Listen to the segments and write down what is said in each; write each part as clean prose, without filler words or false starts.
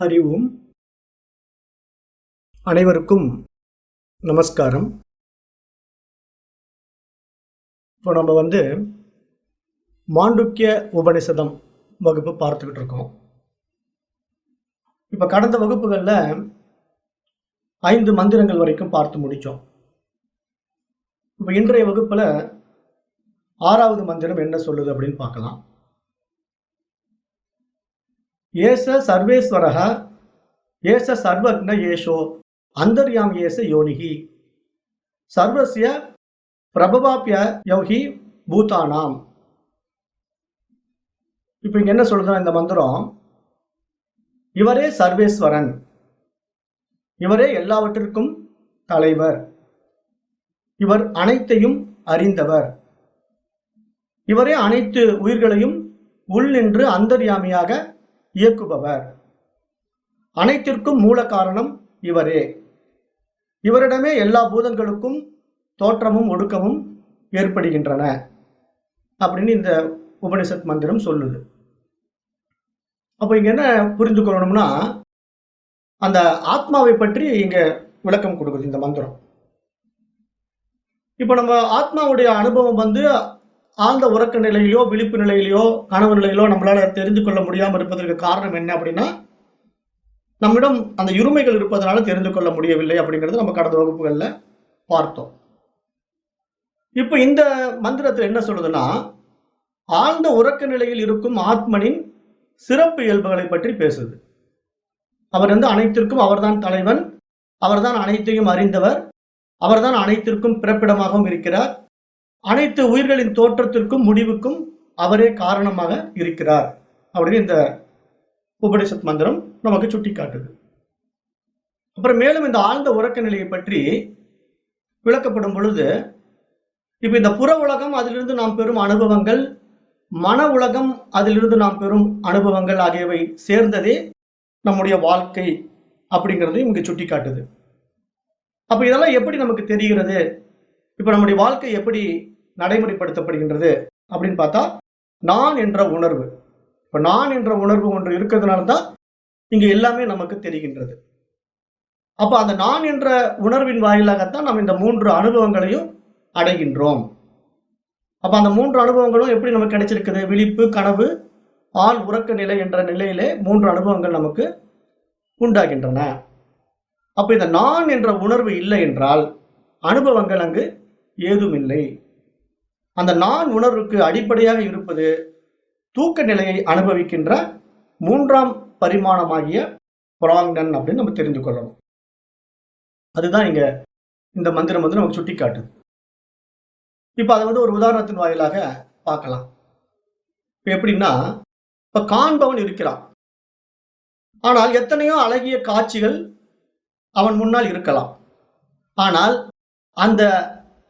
ஹரி ஓம். அனைவருக்கும் நமஸ்காரம். இப்போ நம்ம மாண்டுக்கிய உபனிஷதம் வகுப்பு பார்த்துக்கிட்டு இருக்கோம். இப்போ கடந்த வகுப்புகளில் 5 மந்திரங்கள் வரைக்கும் பார்த்து முடித்தோம். இப்போ இன்றைய வகுப்பில் 6வது மந்திரம் என்ன சொல்லுது அப்படின்னு பார்க்கலாம். ஏச சர்வேஸ்வரஹ ஏச சர்வக்ன ஏஷோ அந்தர்யாம் ஏச யோனிகி சர்வஸ்ய பிரபவாப்ய யோகி பூதானாம். இப்போ இங்க என்ன சொல்றதுன்னா, இந்த மந்திரம் இவரே சர்வேஸ்வரன், இவரே எல்லாவற்றிற்கும் தலைவர், இவர் அனைத்தையும் அறிந்தவர், இவரே அனைத்து உயிர்களையும் உள் நின்று அந்தர்யாமியாக இயக்குபவர், அனைத்திற்கும் மூல காரணம் இவரே, இவரிடமே எல்லா பூதங்களுக்கும் தோற்றமும் ஒடுக்கமும் ஏற்படுகின்றன அப்படின்னு இந்த உபனிஷத் மந்திரம் சொல்லுது. அப்போ இங்க என்ன புரிந்து கொள்ளணும்னா, அந்த ஆத்மாவை பற்றி இங்க விளக்கம் கொடுக்குது இந்த மந்திரம். இப்போ நம்ம ஆத்மாவுடைய அனுபவம் ஆழ்ந்த உறக்க நிலையிலோ விழிப்பு நிலையிலோ கனவு நிலையிலோ நம்மளால தெரிந்து கொள்ள முடியாமல் இருப்பதற்கு காரணம் என்ன அப்படின்னா, நம்மிடம் அந்த இருமைகள் இருப்பதனால தெரிந்து கொள்ள முடியவில்லை அப்படிங்கிறது நம்ம கடந்த வகுப்புகள்ல பார்த்தோம். இப்போ இந்த மந்திரத்தில் என்ன சொல்லுதுன்னா, ஆழ்ந்த உறக்க நிலையில் இருக்கும் ஆத்மனின் சிறப்பு இயல்புகளை பற்றி பேசுது. அவர் அனைத்திற்கும் அவர்தான் தலைவன், அவர்தான் அனைத்தையும் அறிந்தவர், அவர்தான் அனைத்திற்கும் பிறப்பிடமாகவும் இருக்கிறார், அனைத்து உயிர்களின் தோற்றத்திற்கும் முடிவுக்கும் அவரே காரணமாக இருக்கிறார் அப்படின்னு இந்த உபனிஷத் மந்திரம் நமக்கு சுட்டி காட்டுது. அப்புறம் மேலும் இந்த ஆழ்ந்த உறக்க நிலையை பற்றி விளக்கப்படும் பொழுது, இப்ப இந்த புற உலகம், அதிலிருந்து நாம் பெறும் அனுபவங்கள், மன உலகம், அதிலிருந்து நாம் பெறும் அனுபவங்கள் ஆகியவை சேர்ந்ததே நம்முடைய வாழ்க்கை அப்படிங்கிறதையும் இங்கு சுட்டி காட்டுது. அப்ப இதெல்லாம் எப்படி நமக்கு தெரிகிறது, இப்ப நம்முடைய வாழ்க்கை எப்படி நடைமுறைப்படுத்தப்படுகின்றது அப்படின்னு பார்த்தா, நான் என்ற உணர்வு, இப்ப நான் என்ற உணர்வு ஒன்று இருக்கிறதுனால தான் இங்க எல்லாமே நமக்கு தெரிகின்றது. அப்ப அந்த நான் என்ற உணர்வின் வாயிலாகத்தான் நாம் இந்த 3 அனுபவங்களையும் அடைகின்றோம். அப்ப அந்த 3 அனுபவங்களும் எப்படி நமக்கு கிடைச்சிருக்குது, விழிப்பு, கனவு, ஆழ் உறக்க நிலை என்ற நிலையிலே 3 அனுபவங்கள் நமக்கு உண்டாகின்றன. அப்ப இந்த நான் என்ற உணர்வு இல்லை என்றால் அனுபவங்கள் அங்கு ஏதும் இல்லை. அந்த நான் உணர்வுக்கு அடிப்படையாக இருப்பது தூக்க நிலையை அனுபவிக்கின்ற 3ஆம் பரிமாணமாகிய பிராக்ஞன் அப்படின்னு நம்ம தெரிந்து கொள்ளணும். அதுதான் இங்க இந்த மந்திரம் நமக்கு சுட்டி காட்டுது. இப்ப அதை ஒரு உதாரணத்தின் வாயிலாக பார்க்கலாம். எப்படின்னா, இப்ப காண்பவன் இருக்கிறான், ஆனால் எத்தனையோ அழகிய காட்சிகள் அவன் முன்னால் இருக்கலாம். ஆனால் அந்த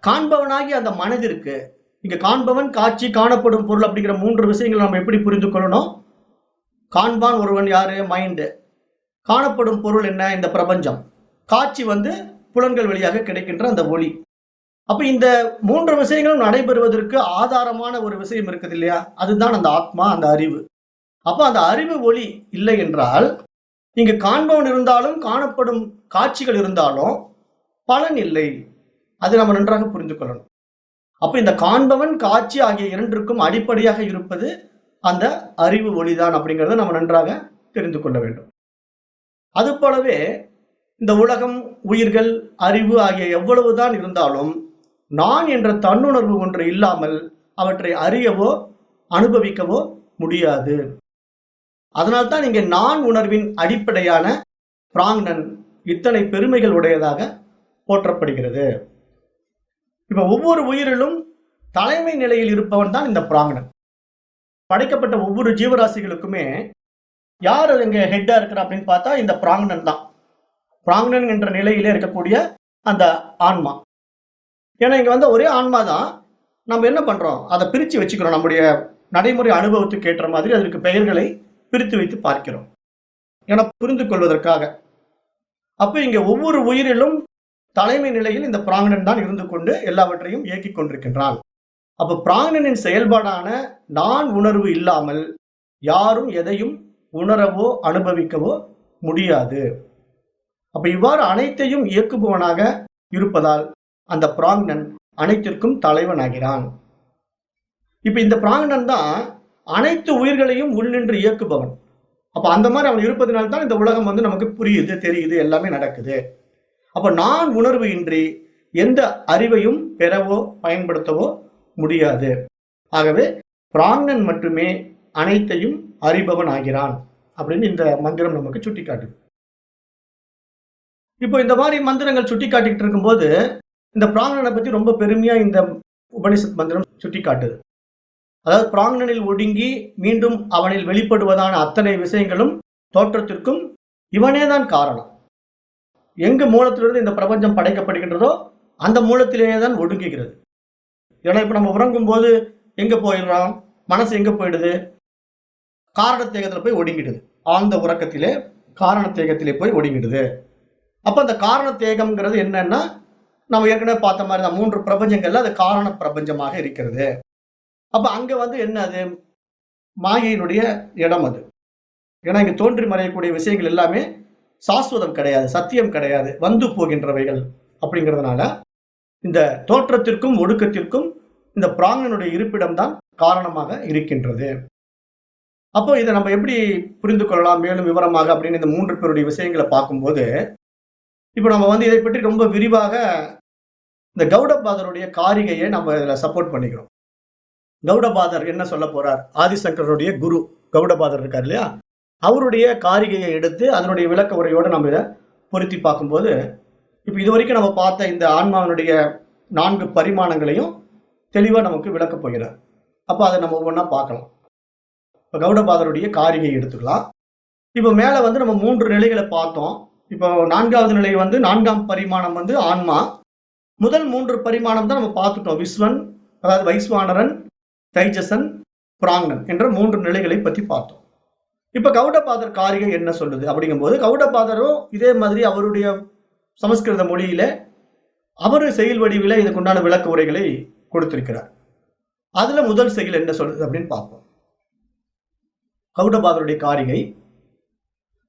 காண்பவனாகி அந்த மனதிற்கு, இங்க காண்பவன், காட்சி, காணப்படும் பொருள் அப்படிங்கிற 3 விஷயங்கள் நம்ம எப்படி புரிந்து கொள்ளணும். காண்பான் ஒருவன் யாரு, மைண்டு. காணப்படும் பொருள் என்ன, இந்த பிரபஞ்சம். காட்சி புலன்கள் வழியாக கிடைக்கின்ற அந்த ஒளி. அப்ப இந்த 3 விஷயங்களும் நடைபெறுவதற்கு ஆதாரமான ஒரு விஷயம் இருக்குது இல்லையா, அதுதான் அந்த ஆத்மா, அந்த அறிவு. அப்ப அந்த அறிவு ஒளி இல்லை என்றால், இங்கு காண்பவன் இருந்தாலும் காணப்படும் காட்சிகள் இருந்தாலும் பலன் இல்லை. அது நம்ம நன்றாக புரிந்து கொள்ளணும். அப்ப இந்த காண்பவன், காட்சி ஆகிய இரண்டிற்கும் அடிப்படையாக இருப்பது அந்த அறிவு ஒளிதான் அப்படிங்கிறத நம்ம நன்றாக தெரிந்து கொள்ள வேண்டும். அது போலவே இந்த உலகம், உயிர்கள், அறிவு ஆகிய எவ்வளவுதான் இருந்தாலும் நான் என்ற தன்னுணர்வு ஒன்று இல்லாமல் அவற்றை அறியவோ அனுபவிக்கவோ முடியாது. அதனால்தான் இங்கே நான் உணர்வின் அடிப்படையான பிராக்ஞன் இத்தனை பெருமைகள் உடையதாக போற்றப்படுகிறது. இப்ப ஒவ்வொரு உயிரிலும் தலைமை நிலையில் இருப்பவன் தான் இந்த பிராக்ஞன். படைக்கப்பட்ட ஒவ்வொரு ஜீவராசிகளுக்குமே யார் இங்க ஹெட்டா இருக்கிற அப்படின்னு பார்த்தா இந்த பிராக்ஞன் தான். பிராக்ஞன் என்ற நிலையிலே இருக்கக்கூடிய அந்த ஆன்மா. ஏன்னா இங்க ஒரே ஆன்மா தான். நம்ம என்ன பண்றோம், அதை பிரிச்சு வச்சுக்கிறோம். நம்முடைய நடைமுறை அனுபவத்துக்கு ஏற்ற மாதிரி அதற்கு பெயர்களை பிரித்து வைத்து பார்க்கிறோம், ஏன்னா புரிந்து கொள்வதற்காக. அப்ப இங்க ஒவ்வொரு உயிரிலும் தலைமை நிலையில் இந்த பிராக்ஞன் தான் இருந்து கொண்டு எல்லாவற்றையும் இயக்கிக் கொண்டிருக்கின்றான். அப்ப பிராக்ஞனின் செயல்பாடான நான் உணர்வு இல்லாமல் யாரும் எதையும் உணரவோ அனுபவிக்கவோ முடியாது. அப்ப இவ்வாறு அனைத்தையும் இயக்குபவனாக இருப்பதால் அந்த பிராக்ஞன் அனைத்திற்கும் தலைவனாகிறான். இப்ப இந்த பிராக்ஞன் தான் அனைத்து உயிர்களையும் உள்நின்று இயக்குபவன். அப்ப அந்த மாதிரி அவன் இருப்பதனால தான் இந்த உலகம் நமக்கு புரியுது, தெரியுது, எல்லாமே நடக்குது. அப்ப நான் உணர்வு இன்றி எந்த அறிவையும் பெறவோ பயன்படுத்தவோ முடியாது. ஆகவே பிராக்ஞன் மட்டுமே அனைத்தையும் அறிபவன் ஆகிறான் அப்படின்னு இந்த மந்திரம் நமக்கு சுட்டிக்காட்டுது. இப்போ இந்த மாதிரி மந்திரங்கள் சுட்டிக்காட்டிட்டு இருக்கும்போது இந்த பிராக்ஞனை பத்தி ரொம்ப பெருமையா இந்த உபனிஷத் மந்திரம் சுட்டிக்காட்டுது. அதாவது பிராக்ஞனில் ஒடுங்கி மீண்டும் அவனில் வெளிப்படுவதான அத்தனை விஷயங்களும் தோற்றத்திற்கும் இவனேதான் காரணம். எங்கு மூலத்திலிருந்து இந்த பிரபஞ்சம் படைக்கப்படுகின்றதோ அந்த மூலத்திலேயே தான் ஒடுங்குகிறது. ஏன்னா இப்ப நம்ம உறங்கும் போது எங்க போயிடுறோம், மனசு எங்க போயிடுது, காரணத்தேகத்துல போய் ஒடுங்கிடுது. ஆழ்ந்த உறக்கத்திலே காரணத்தேகத்திலே போய் ஒடுங்கிடுது. அப்ப அந்த காரணத்தேகம்ங்கிறது என்னன்னா, நம்ம ஏற்கனவே பார்த்த மாதிரி தான் 3 பிரபஞ்சங்கள்ல அது காரண பிரபஞ்சமாக இருக்கிறது. அப்ப அங்க என்ன, அது மாயையினுடைய இடம் அது. ஏன்னா இங்க தோன்றி மறையக்கூடிய விஷயங்கள் எல்லாமே சாஸ்வதம் கிடையாது, சத்தியம் கிடையாது, வந்து போகின்றவைகள். அப்படிங்கிறதுனால இந்த தோற்றத்திற்கும் ஒடுக்கத்திற்கும் இந்த பிராக்ஞனுடைய இருப்பிடம் தான் காரணமாக இருக்கின்றது. அப்போ இதை நம்ம எப்படி புரிந்து கொள்ளலாம் மேலும் விவரமாக அப்படின்னு இந்த 3 பேருடைய விஷயங்களை பார்க்கும்போது, இப்ப நம்ம இதை பற்றி ரொம்ப விரிவாக இந்த கௌடபாதருடைய காரிகையை நம்ம இதுல சப்போர்ட் பண்ணிக்கிறோம். கௌடபாதர் என்ன சொல்ல போறார், ஆதிசங்கருடைய குரு கௌடபாதர் இருக்கார் இல்லையா, அவருடைய காரிகையை எடுத்து அதனுடைய விளக்க உரையோட நம்ம இதை பொருத்தி பார்க்கும்போது, இப்ப இதுவரைக்கும் நம்ம பார்த்த இந்த ஆன்மாவினுடைய 4 பரிமாணங்களையும் தெளிவா நமக்கு விளக்க போகிறார். அப்ப அதை நம்ம ஒவ்வொன்றா பார்க்கலாம். இப்ப கௌடபாதருடைய காரிகையை எடுத்துக்கலாம். இப்ப மேல நம்ம 3 நிலைகளை பார்த்தோம். இப்போ 4வது நிலை 4ஆம் பரிமாணம் ஆன்மா. முதல் 3 பரிமாணம் தான் நம்ம பார்த்துட்டோம். விஸ்வன், அதாவது வைஸ்வானரன், தைஜசன், பிராக்ஞன் என்ற 3 நிலைகளை பற்றி பார்த்தோம். இப்ப கௌடபாதர் காரிகை என்ன சொல்லுது அப்படிங்கும்போது, கௌடபாதரும் இதே மாதிரி அவருடைய சமஸ்கிருத மொழியில அவரு செயல் வடிவில இதுக்குண்டான விளக்க உரைகளை கொடுத்திருக்கிறார். அதுல முதல் செயல் என்ன சொல்லுது அப்படின்னு பார்ப்போம். கௌடபாதருடைய காரிகை,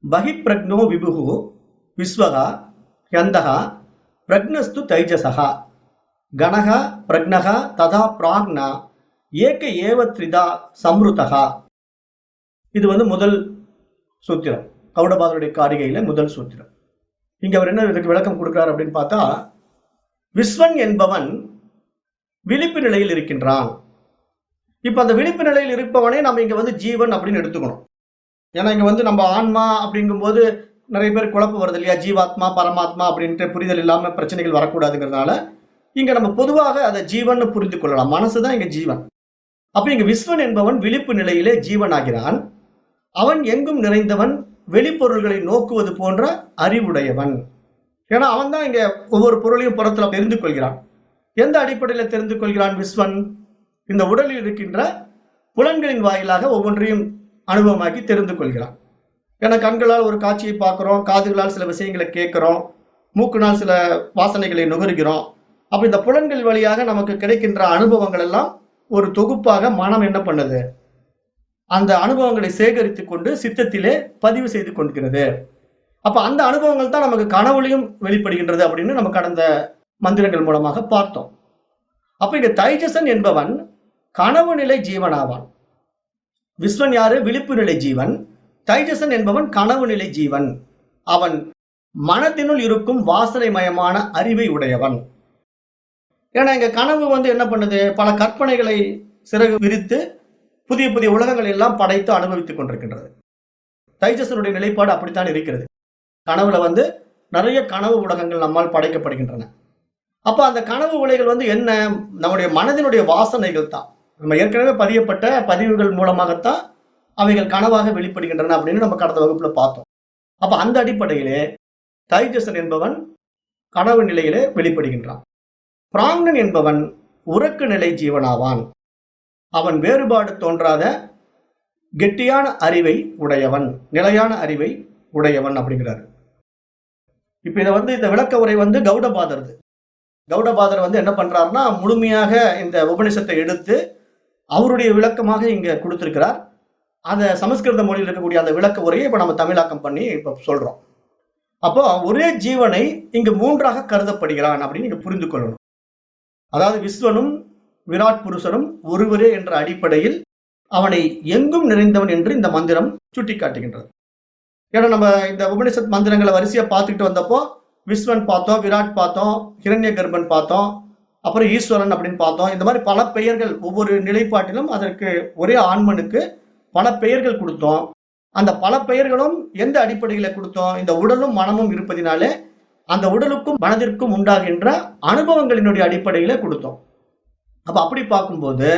பகிப்பிரக்னோ விபுகு விஸ்வகா யந்தகா பிரக்னஸ்து தைஜசகா கணகா பிரக்னகா ததா பிராக்னா ஏக ஏவ த்ரிதா சம்ருதகா. இது முதல் சூத்திரம், கௌடபாதருடைய காரிகையில முதல் சூத்திரம். இங்க அவர் என்ன இதுக்கு விளக்கம் கொடுக்கிறார் அப்படின்னு பார்த்தா, விஸ்வன் என்பவன் விழிப்பு நிலையில் இருக்கின்றான். இப்ப அந்த விழிப்பு நிலையில் இருப்பவனே நம்ம இங்க ஜீவன் அப்படின்னு எடுத்துக்கணும். ஏன்னா இங்க நம்ம ஆன்மா அப்படிங்கும்போது நிறைய பேர் குழப்பம் வருது இல்லையா, ஜீவாத்மா பரமாத்மா அப்படின்ற புரிதல் இல்லாம பிரச்சனைகள் வரக்கூடாதுங்கிறதுனால இங்க நம்ம பொதுவாக அதை ஜீவன் புரிந்து கொள்ளலாம். மனசுதான் இங்க ஜீவன். அப்ப இங்க விஸ்வன் என்பவன் விழிப்பு நிலையிலே ஜீவன் ஆகிறான். அவன் எங்கும் நிறைந்தவன், வெளிப்பொருள்களை நோக்குவது போன்ற அறிவுடையவன். ஏன்னா அவன் தான் இங்க ஒவ்வொரு பொருளையும் புறத்துல தெரிந்து கொள்கிறான். எந்த அடிப்படையில தெரிந்து கொள்கிறான் விஸ்வன்? இந்த உடலில் இருக்கின்ற புலன்களின் வாயிலாக ஒவ்வொன்றையும் அனுபவமாக்கி தெரிந்து கொள்கிறான். ஏன்னா கண்களால் ஒரு காட்சியை பார்க்கிறோம், காதுகளால் சில விஷயங்களை கேட்கிறோம், மூக்குனால் சில வாசனைகளை நுகர்கிறோம். அப்ப இந்த புலன்கள் வழியாக நமக்கு கிடைக்கின்ற அனுபவங்கள் எல்லாம் ஒரு தொகுப்பாக மனம் என்ன பண்ணுது, அந்த அனுபவங்களை சேகரித்து கொண்டு சித்தத்திலே பதிவு செய்து கொள்கிறது. அப்ப அந்த அனுபவங்கள் தான் நமக்கு கனவுலையும் வெளிப்படுகின்றது அப்படின்னு நம்ம கடந்த மந்திரங்கள் மூலமாக பார்த்தோம். அப்ப இங்க தைஜசன் என்பவன் கனவு நிலை ஜீவனாவான். விஸ்வன் யாரு? விழிப்பு நிலை ஜீவன். தைஜசன் என்பவன் கனவு நிலை ஜீவன். அவன் மனத்தினுள் இருக்கும் வாசனை மயமான அறிவை உடையவன். ஏன்னா இங்க கனவு என்ன பண்ணுது, பல கற்பனைகளை சிறகு விரித்து புதிய புதிய உலகங்கள் எல்லாம் படைத்து அனுபவித்துக் கொண்டிருக்கின்றது. தைஜசனுடைய நிலைப்பாடு அப்படித்தான் இருக்கிறது. கனவுல நிறைய கனவு உலகங்கள் நம்மால் படைக்கப்படுகின்றன. அப்ப அந்த கனவு உலைகள் என்ன, நம்முடைய மனதினுடைய வாசனைகள் தான். நம்ம ஏற்கனவே பதியப்பட்ட பதிவுகள் மூலமாகத்தான் அவைகள் கனவாக வெளிப்படுகின்றன அப்படின்னு நம்ம கடந்த வகுப்புல பார்த்தோம். அப்ப அந்த அடிப்படையிலே தைஜசன் என்பவன் கனவு நிலையிலே வெளிப்படுகின்றான். பிராக்ஞன் என்பவன் உறக்க நிலை ஜீவனாவான். அவன் வேறுபாடு தோன்றாத கெட்டியான அறிவை உடையவன், நிலையான அறிவை உடையவன் அப்படிங்கிறாரு. இப்ப இதை இந்த விளக்க உரை கௌடபாதர் கௌடபாதர் என்ன பண்றாருன்னா, முழுமையாக இந்த உபனிஷத்தை எடுத்து அவருடைய விளக்கமாக இங்க கொடுத்திருக்கிறார். அந்த சமஸ்கிருத மொழியில் இருக்கக்கூடிய அந்த விளக்க உரையை இப்ப நம்ம தமிழாக்கம் பண்ணி இப்ப சொல்றோம். அப்போ ஒரே ஜீவனை இங்கு மூன்றாக கருதப்படுகிறான் அப்படின்னு நீங்க புரிந்து கொள்ளணும். அதாவது விஸ்வனும் விராட் புருஷனும் ஒருவரே என்ற அடிப்படையில் அவனை எங்கும் நிறைந்தவன் என்று இந்த மந்திரம் சுட்டிக்காட்டுகின்றது. ஏன்னா நம்ம இந்த உபனிஷத் மந்திரங்களை வரிசையா பார்த்துக்கிட்டு வந்தப்போ விஸ்வன் பார்த்தோம், விராட் பார்த்தோம், ஹிரண்ய கர்ப்பன் பார்த்தோம், அப்புறம் ஈஸ்வரன் அப்படின்னு பார்த்தோம். இந்த மாதிரி பல பெயர்கள் ஒவ்வொரு நிலைப்பாட்டிலும் அதற்கு ஒரே ஆண்மனுக்கு பல பெயர்கள் கொடுத்தோம். அந்த பல பெயர்களும் எந்த அடிப்படையில கொடுத்தோம்? இந்த உடலும் மனமும் இருப்பதினாலே அந்த உடலுக்கும் மனதிற்கும் உண்டாகின்ற அனுபவங்களினுடைய அடிப்படையில கொடுத்தோம். அப்ப அப்படி பார்க்கும்போது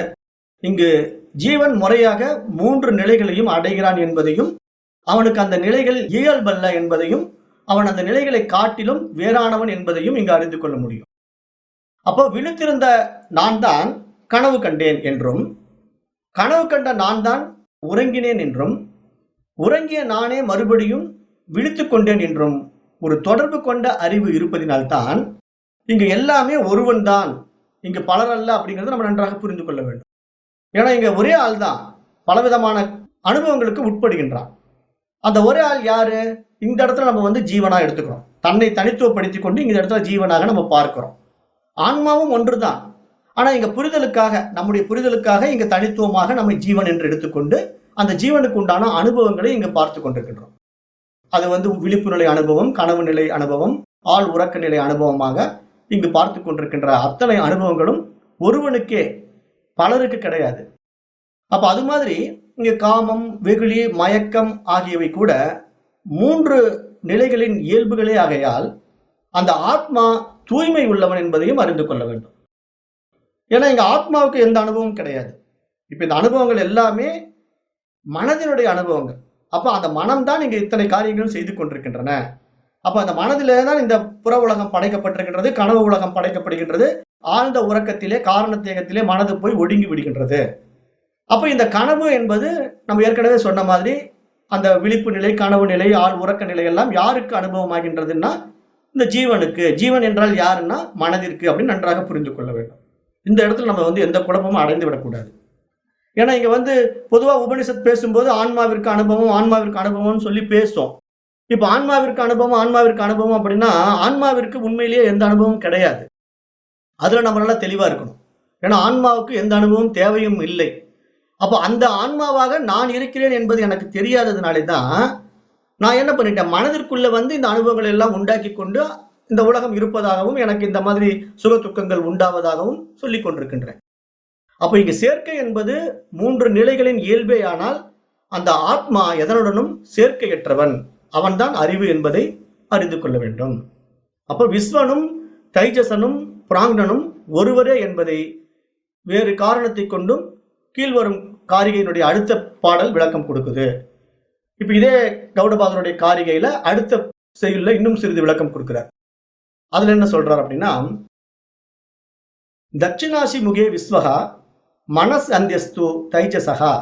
இங்கு ஜீவன் முறையாக 3 நிலைகளையும் அடைகிறான் என்பதையும், அவனுக்கு அந்த நிலைகள் இயல்பல்ல என்பதையும், அவன் அந்த நிலைகளை காட்டிலும் வேறானவன் என்பதையும் இங்கு அறிந்து கொள்ள முடியும். அப்போ விழித்திருந்த நான் தான் கனவு கண்டேன் என்றும், கனவு கண்ட நான் தான் உறங்கினேன் என்றும், உறங்கிய நானே மறுபடியும் விழித்துக் கொண்டேன் என்றும் ஒரு தொடர்பு கொண்ட அறிவு இருப்பதினால்தான் இங்கு எல்லாமே ஒருவன் தான், இங்கு பலர் அல்ல அப்படிங்கிறத நம்ம நன்றாக புரிந்து கொள்ள வேண்டும். ஏன்னா இங்க ஒரே ஆள் தான் பலவிதமான அனுபவங்களுக்கு உட்படுகின்றான். அந்த ஒரே ஆள் யாரு? இந்த இடத்துல நம்ம ஜீவனா எடுத்துக்கிறோம். தன்னை தனித்துவப்படுத்திக் கொண்டு இந்த இடத்துல ஜீவனாக நம்ம பார்க்கிறோம். ஆன்மாவும் ஒன்றுதான். ஆனா இங்க புரிதலுக்காக, நம்முடைய புரிதலுக்காக இங்க தனித்துவமாக நம்ம ஜீவன் என்று எடுத்துக்கொண்டு அந்த ஜீவனுக்கு உண்டான அனுபவங்களை இங்க பார்த்து கொண்டிருக்கின்றோம். அது விழிப்பு நிலை அனுபவம், கனவு நிலை அனுபவம், ஆள் உறக்க நிலை அனுபவமாக இங்கு பார்த்து கொண்டிருக்கின்ற அத்தனை அனுபவங்களும் ஒருவனுக்கே, பலருக்கு கிடையாது. அப்ப அது மாதிரி இங்க காமம், வெகுளி, மயக்கம் ஆகியவை கூட 3 நிலைகளின் இயல்புகளே ஆகையால் அந்த ஆத்மா தூய்மை உள்ளவன் என்பதையும் அறிந்து கொள்ள வேண்டும். ஏன்னா இங்க ஆத்மாவுக்கு எந்த அனுபவமும் கிடையாது. இப்ப இந்த அனுபவங்கள் எல்லாமே மனதினுடைய அனுபவங்கள். அப்ப அந்த மனம்தான் இங்க இத்தனை காரியங்களும் செய்து கொண்டிருக்கின்றன. அப்ப அந்த மனதிலே தான் இந்த புற உலகம் படைக்கப்பட்டிருக்கின்றது, கனவு உலகம் படைக்கப்படுகின்றது. ஆழ்ந்த உறக்கத்திலே, காரணத்தேகத்திலே மனது போய் ஒடுங்கி விடுகின்றது. அப்ப இந்த கனவு என்பது நம்ம ஏற்கனவே சொன்ன மாதிரி அந்த விழிப்பு நிலை, கனவு நிலை, ஆள் உறக்க நிலை எல்லாம் யாருக்கு அனுபவமாகின்றதுன்னா இந்த ஜீவனுக்கு. ஜீவன் என்றால் யாருன்னா மனதிற்கு அப்படின்னு நன்றாக புரிந்து கொள்ள வேண்டும். இந்த இடத்துல நம்ம எந்த குழப்பமும் அடைந்து விடக்கூடாது. ஏன்னா இங்க பொதுவா உபனிஷத் பேசும்போது ஆன்மாவிற்கு அனுபவம், ஆன்மாவிற்கு அனுபவம்னு சொல்லி பேசும். இப்ப ஆன்மாவிற்கு அனுபவம், ஆன்மாவிற்கு அனுபவம் அப்படின்னா ஆன்மாவிற்கு உண்மையிலேயே எந்த அனுபவமும் கிடையாது. அதுல நம்ம நல்லா தெளிவா இருக்கணும். ஏன்னா ஆன்மாவுக்கு எந்த அனுபவம் தேவையும் இல்லை. அப்ப அந்த ஆன்மாவாக நான் இருக்கிறேன் என்பது எனக்கு தெரியாததுனாலே தான் நான் என்ன பண்ணிட்டேன், மனதிற்குள்ள இந்த அனுபவங்கள் எல்லாம் உண்டாக்கி கொண்டு இந்த உலகம் இருப்பதாகவும் எனக்கு இந்த மாதிரி சுக துக்கங்கள் உண்டாவதாகவும் சொல்லிக் கொண்டிருக்கின்றேன். அப்ப இங்க சேர்க்கை என்பது 3 நிலைகளின் இயல்பே. ஆனால் அந்த ஆத்மா எதனுடனும் சேர்க்கையற்றவன், அவன்தான் அறிவு என்பதை அறிந்து கொள்ள வேண்டும். அப்ப விஸ்வனும் தைஜசனும் பிராங்னனும் ஒருவரே என்பதை வேறு காரணத்தை கொண்டும் கீழ்வரும் காரிகையினுடைய அடுத்த பாடல் விளக்கம் கொடுக்குது. இப்ப இதே கௌடபாதருடைய காரிகையில அடுத்த செய்யுள்ள இன்னும் சிறிது விளக்கம் கொடுக்கிறார். அதுல என்ன சொல்றார் அப்படின்னா, தட்சிணாசி முகே விஸ்வஹா மனஸ் அந்தியஸ்து தைஜசஹா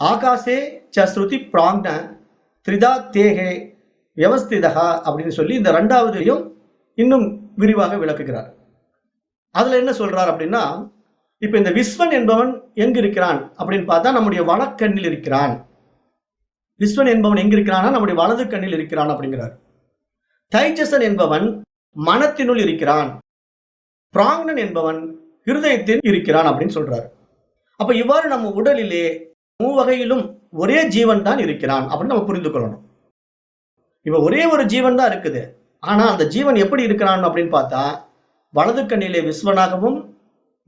ஆகாசே ச ஸ்ருதி பிராங்ன திரிதா தேகே வியவஸ்திதா அப்படின்னு சொல்லி இந்த 2வதையும் இன்னும் விரிவாக விளக்குகிறார். அதுல என்ன சொல்றார் அப்படின்னா, இப்ப இந்த விஸ்வன் என்பவன் எங்கு இருக்கிறான் அப்படின்னு பார்த்தா நம்முடைய வலக்கண்ணில் இருக்கிறான். விஸ்வன் என்பவன் எங்க இருக்கிறான்னா நம்முடைய வலது கண்ணில் இருக்கிறான் அப்படிங்கிறார். தைஜசன் என்பவன் மனத்தினுள் இருக்கிறான். பிராங்னன் என்பவன் ஹிருதயத்தில் இருக்கிறான் அப்படின்னு சொல்றாரு. அப்ப இவ்வாறு நம்ம உடலிலே 3 வகையிலும் ஒரே ஜீவன் தான் இருக்கிறான் அப்படின்னு நம்ம புரிந்து கொள்ளணும். இப்ப ஒரே ஒரு ஜீவன் தான் இருக்குது. ஆனா அந்த ஜீவன் எப்படி இருக்கிறான் அப்படின்னு பார்த்தா வலது கண்ணிலே விஸ்வனாகவும்,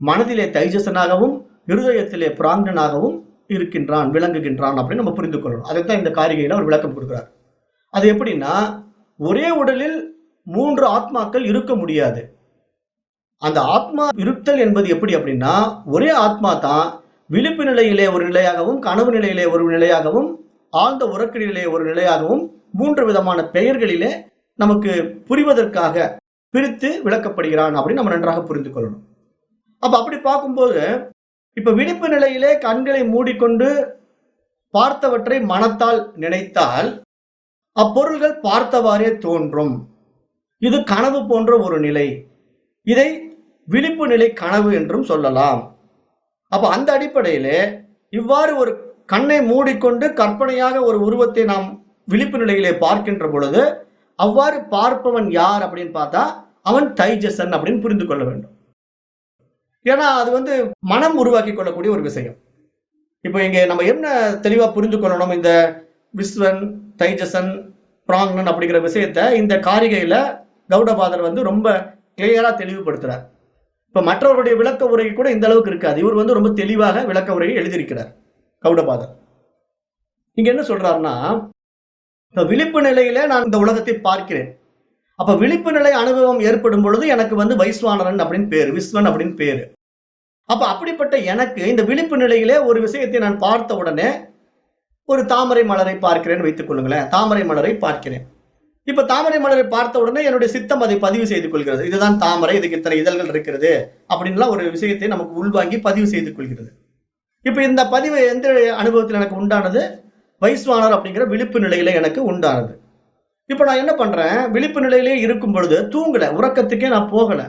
மனதிலே தைஜசனாகவும், ஹிருதயத்திலே பிராங்னனாகவும் இருக்கின்றான், விளங்குகின்றான் அப்படின்னு நம்ம புரிந்து கொள்ளணும். அதைத்தான் இந்த காரிகையில அவர் விளக்கம் கொடுக்கிறார். அது எப்படின்னா, ஒரே உடலில் 3 ஆத்மாக்கள் இருக்க முடியாது. அந்த ஆத்மா இருத்தல் என்பது எப்படி அப்படின்னா, ஒரே ஆத்மா தான் விழிப்பு நிலையிலே ஒரு நிலையாகவும், கனவு நிலையிலே ஒரு நிலையாகவும், ஆழ்ந்த உறக்க நிலையிலே ஒரு நிலையாகவும் 3 விதமான பெயர்களிலே நமக்கு புரிவதற்காக பிரித்து விளக்கப்படுகிறான் அப்படின்னு நம்ம நன்றாக புரிந்து கொள்ளணும். அப்ப அப்படி பார்க்கும்போது இப்ப விழிப்பு நிலையிலே கண்களை மூடிக்கொண்டு பார்த்தவற்றை மனத்தால் நினைத்தால் அப்பொருள்கள் பார்த்தவாறே தோன்றும். இது கனவு போன்ற ஒரு நிலை. இதை விழிப்பு நிலை கனவு என்றும் சொல்லலாம். அப்ப அந்த அடிப்படையிலே இவ்வாறு ஒரு கண்ணை மூடிக்கொண்டு கற்பனையாக ஒரு உருவத்தை நாம் விழிப்பு நிலையிலே பார்க்கின்ற பொழுது அவ்வாறு பார்ப்பவன் யார் அப்படின்னு பார்த்தா அவன் தைஜசன் அப்படின்னு புரிந்து கொள்ள வேண்டும். ஏன்னா அது மனம் உருவாக்கி கொள்ளக்கூடிய ஒரு விஷயம். இப்போ இங்க நம்ம என்ன தெளிவா புரிந்து கொள்ளணும், இந்த விஸ்வன், தைஜசன், பிராங்னன் அப்படிங்கிற விஷயத்த இந்த காரிகையில கௌடபாதர் ரொம்ப கிளியரா தெளிவுபடுத்துறார். இப்ப மற்றவருடைய விளக்க உரை கூட இந்த அளவுக்கு இருக்காது. இவர் ரொம்ப தெளிவாக விளக்க உரையை எழுதியிருக்கிறார் கௌடபாதர். இங்க என்ன சொல்றாருன்னா, இப்ப விழிப்பு நிலையில நான் இந்த உலகத்தை பார்க்கிறேன். அப்ப விழிப்பு நிலை அனுபவம் ஏற்படும் பொழுது எனக்கு வைஸ்வானரன் அப்படின்னு பேரு, விஸ்வன் அப்படின்னு பேரு. அப்ப அப்படிப்பட்ட எனக்கு இந்த விழிப்பு நிலையிலே ஒரு விஷயத்தை நான் பார்த்த உடனே ஒரு தாமரை மலரை பார்க்கிறேன் வைத்துக் கொள்ளுங்களேன். தாமரை மலரை பார்க்கிறேன். இப்ப தாமரை மலரை பார்த்த உடனே என்னுடைய சித்தம் அதை பதிவு செய்து கொள்கிறது. இதுதான் தாமரை, இதுக்கு இத்தனை இதழ்கள் இருக்கிறது அப்படின்லாம் ஒரு விஷயத்தை நமக்கு உள்வாங்கி பதிவு செய்து கொள்கிறது. இப்ப இந்த பதிவு எந்த அனுபவத்தில் எனக்கு உண்டானது? வைஸ்வானர் அப்படிங்கிற விழிப்பு நிலையில எனக்கு உண்டானது. இப்ப நான் என்ன பண்றேன், விழிப்பு நிலையிலே இருக்கும் பொழுது தூங்கல, உறக்கத்துக்கே நான் போகல.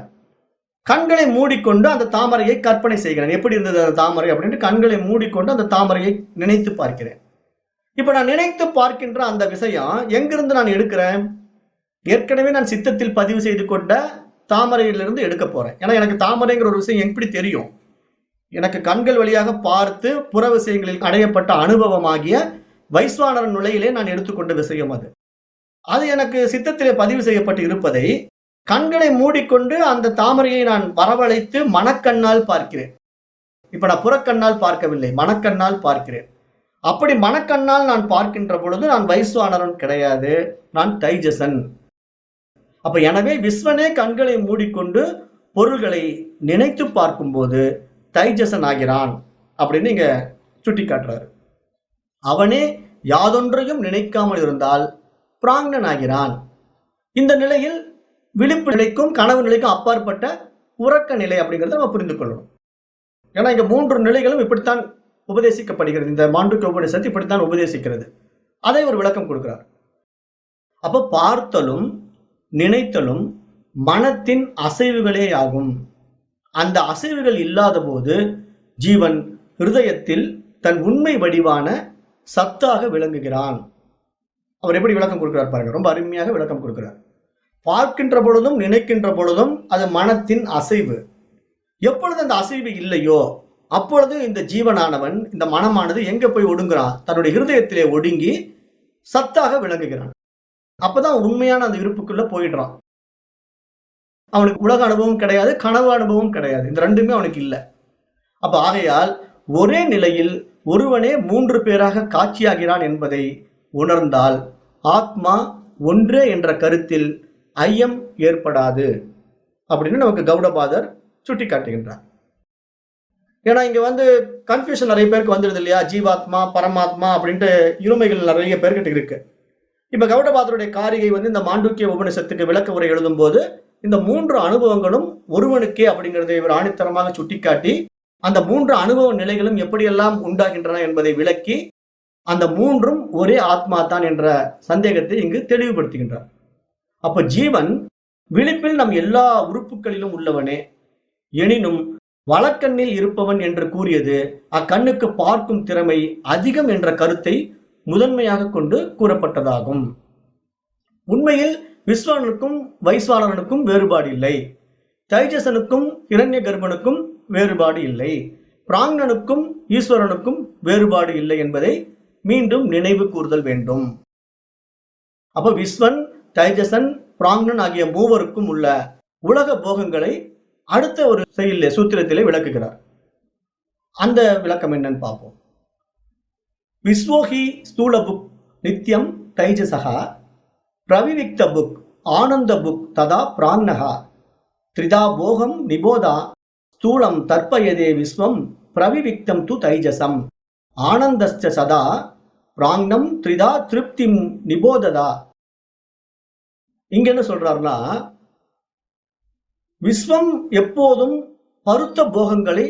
கண்களை மூடிக்கொண்டு அந்த தாமரையை கற்பனை செய்கிறேன். எப்படி இருந்தது அந்த தாமரை அப்படின்ட்டு கண்களை மூடிக்கொண்டு அந்த தாமரையை நினைத்து பார்க்கிறேன். இப்ப நான் நினைத்து பார்க்கின்ற அந்த விஷயம் எங்கிருந்து நான் எடுக்கிறேன்? ஏற்கனவே நான் சித்தத்தில் பதிவு செய்து கொண்ட தாமரையிலிருந்து எடுக்க போறேன். ஏன்னா எனக்கு தாமரைங்கிற ஒரு விஷயம் எப்படி தெரியும்? எனக்கு கண்கள் வழியாக பார்த்து புற விஷயங்களில் அடையப்பட்ட அனுபவமாகிய வைஸ்வானரன் நிலையிலே நான் எடுத்துக்கொண்ட விஷயம் அது. அது எனக்கு சித்தத்திலே பதிவு செய்யப்பட்டு இருப்பதை கண்களை மூடிக்கொண்டு அந்த தாமரையை நான் வரவழைத்து மனக்கண்ணால் பார்க்கிறேன். இப்ப நான் புறக்கண்ணால் பார்க்கவில்லை, மனக்கண்ணால் பார்க்கிறேன். அப்படி மனக்கண்ணால் நான் பார்க்கின்ற பொழுது நான் வைஸ்வானரன் கிடையாது, நான் தைஜசன். அப்ப எனவே விஸ்வனே கண்களை மூடிக்கொண்டு பொருள்களை நினைத்து பார்க்கும் போது தைஜசன் ஆகிறான் அப்படின்னு இங்க சுட்டி காட்டுறாரு. அவனே யாதொன்றையும் நினைக்காமல் இருந்தால் பிராங்னன் ஆகிறான். இந்த நிலையில் விழிப்பு நிலைக்கும் கனவு நிலைக்கும் அப்பாற்பட்ட உறக்க நிலை அப்படிங்கிறத நம்ம புரிந்து கொள்ளணும். ஏன்னா இங்க 3 நிலைகளும் இப்படித்தான் உபதேசிக்கப்படுகிறது. இந்த மாண்டூக்கிய உபநிஷத்து இப்படித்தான் உபதேசிக்கிறது. அதை ஒரு விளக்கம் கொடுக்கிறார். அப்ப பார்த்தலும் நினைத்தலும் மனத்தின் அசைவுகளே ஆகும். அந்த அசைவுகள் இல்லாத போது ஜீவன் ஹிருதயத்தில் தன் உண்மை வடிவான சத்தாக விளங்குகிறான். அவர் எப்படி விளக்கம் கொடுக்கிறார் பாருங்க, ரொம்ப அருமையாக விளக்கம் கொடுக்கிறார். பார்க்கின்ற பொழுதும் நினைக்கின்ற பொழுதும் அது மனத்தின் அசைவு. எப்பொழுது அந்த அசைவு இல்லையோ அப்பொழுது இந்த ஜீவனானவன், இந்த மனமானது எங்க போய் ஒடுங்குறான்? தன்னுடைய ஹிருதயத்திலே ஒடுங்கி சத்தாக விளங்குகிறான். அப்பதான் உண்மையான அந்த இருப்புக்குள்ள போயிடுறான். அவனுக்கு உலக அனுபவம் கிடையாது, கனவு அனுபவம் கிடையாது. இந்த ரெண்டுமே அவனுக்கு இல்லை. அப்ப ஆகையால் ஒரே நிலையில் ஒருவனே 3 பேராக காட்சியாகிறான் என்பதை உணர்ந்தால் ஆத்மா ஒன்றே என்ற கருத்தில் ஐயம் ஏற்படாது அப்படின்னு நமக்கு கௌடபாதர் சுட்டி காட்டுகின்றார். ஏன்னா இங்க கன்ஃபியூஷன் நிறைய பேருக்கு வந்துடுது இல்லையா? ஜீவாத்மா பரமாத்மா அப்படின்ட்டு இருமைகள் நிறைய பேர்கிட்ட இருக்கு. இப்ப கௌடபாதருடைய காரிகை இந்த மாண்டூக்கிய உபநிஷத்துக்கு விளக்க உரை எழுதும் போது இந்த 3 அனுபவங்களும் ஒருவனுக்கே அப்படிங்கிறதை இவர் ஆணித்தரமாக சுட்டிக்காட்டி அந்த 3 அனுபவ நிலைகளும் எப்படியெல்லாம் உண்டாகின்றன என்பதை விளக்கி அந்த 3ம் ஒரே ஆத்மா தான் என்ற சந்தேகத்தை இங்கு தெளிவுபடுத்துகின்றார். அப்ப ஜீவன் விழிப்பில் நம் எல்லா உறுப்புகளிலும் உள்ளவனே, எனினும் வலக்கண்ணில் இருப்பவன் என்று கூறியது அக்கண்ணுக்கு பார்க்கும் திறமை அதிகம் என்ற கருத்தை முதன்மையாக கொண்டு கூறப்பட்டதாகும். உண்மையில் விஸ்வனுக்கும் வைஸ்வானரனுக்கும் வேறுபாடு இல்லை, தைஜசனுக்கும் இரண்ய கர்ப்பனுக்கும் வேறுபாடு இல்லை, பிராங்னனுக்கும் ஈஸ்வரனுக்கும் வேறுபாடு இல்லை என்பதை மீண்டும் நினைவு கூறுதல் வேண்டும். அப்ப விஸ்வன், தைஜசன், பிராங்னன் ஆகிய மூவருக்கும் உள்ள உலக போகங்களை அடுத்த ஒரு செயலிலே சூத்திரத்திலே விளக்குகிறார். அந்த விளக்கம் என்னன்னு பார்ப்போம். விஸ்வோஹி ஸ்தூல புக் நித்யம் தைஜசகா பிரவிவிக்த புக் ஆனந்த புக் ததா பிராங்னகா த்ரிதா போகம் நிபோதா ஸ்தூலம் தர்ப்பயதே விஸ்வம் பிரவிவிக்தம் து தைஜசம் ஆனந்தஸ்ச சதா பிராங்னம் த்ரிதா திருப்திம் நிபோததா. இங்க என்ன சொல்றாருன்னா, விஸ்வம் எப்போதும் பருத்த போகங்களை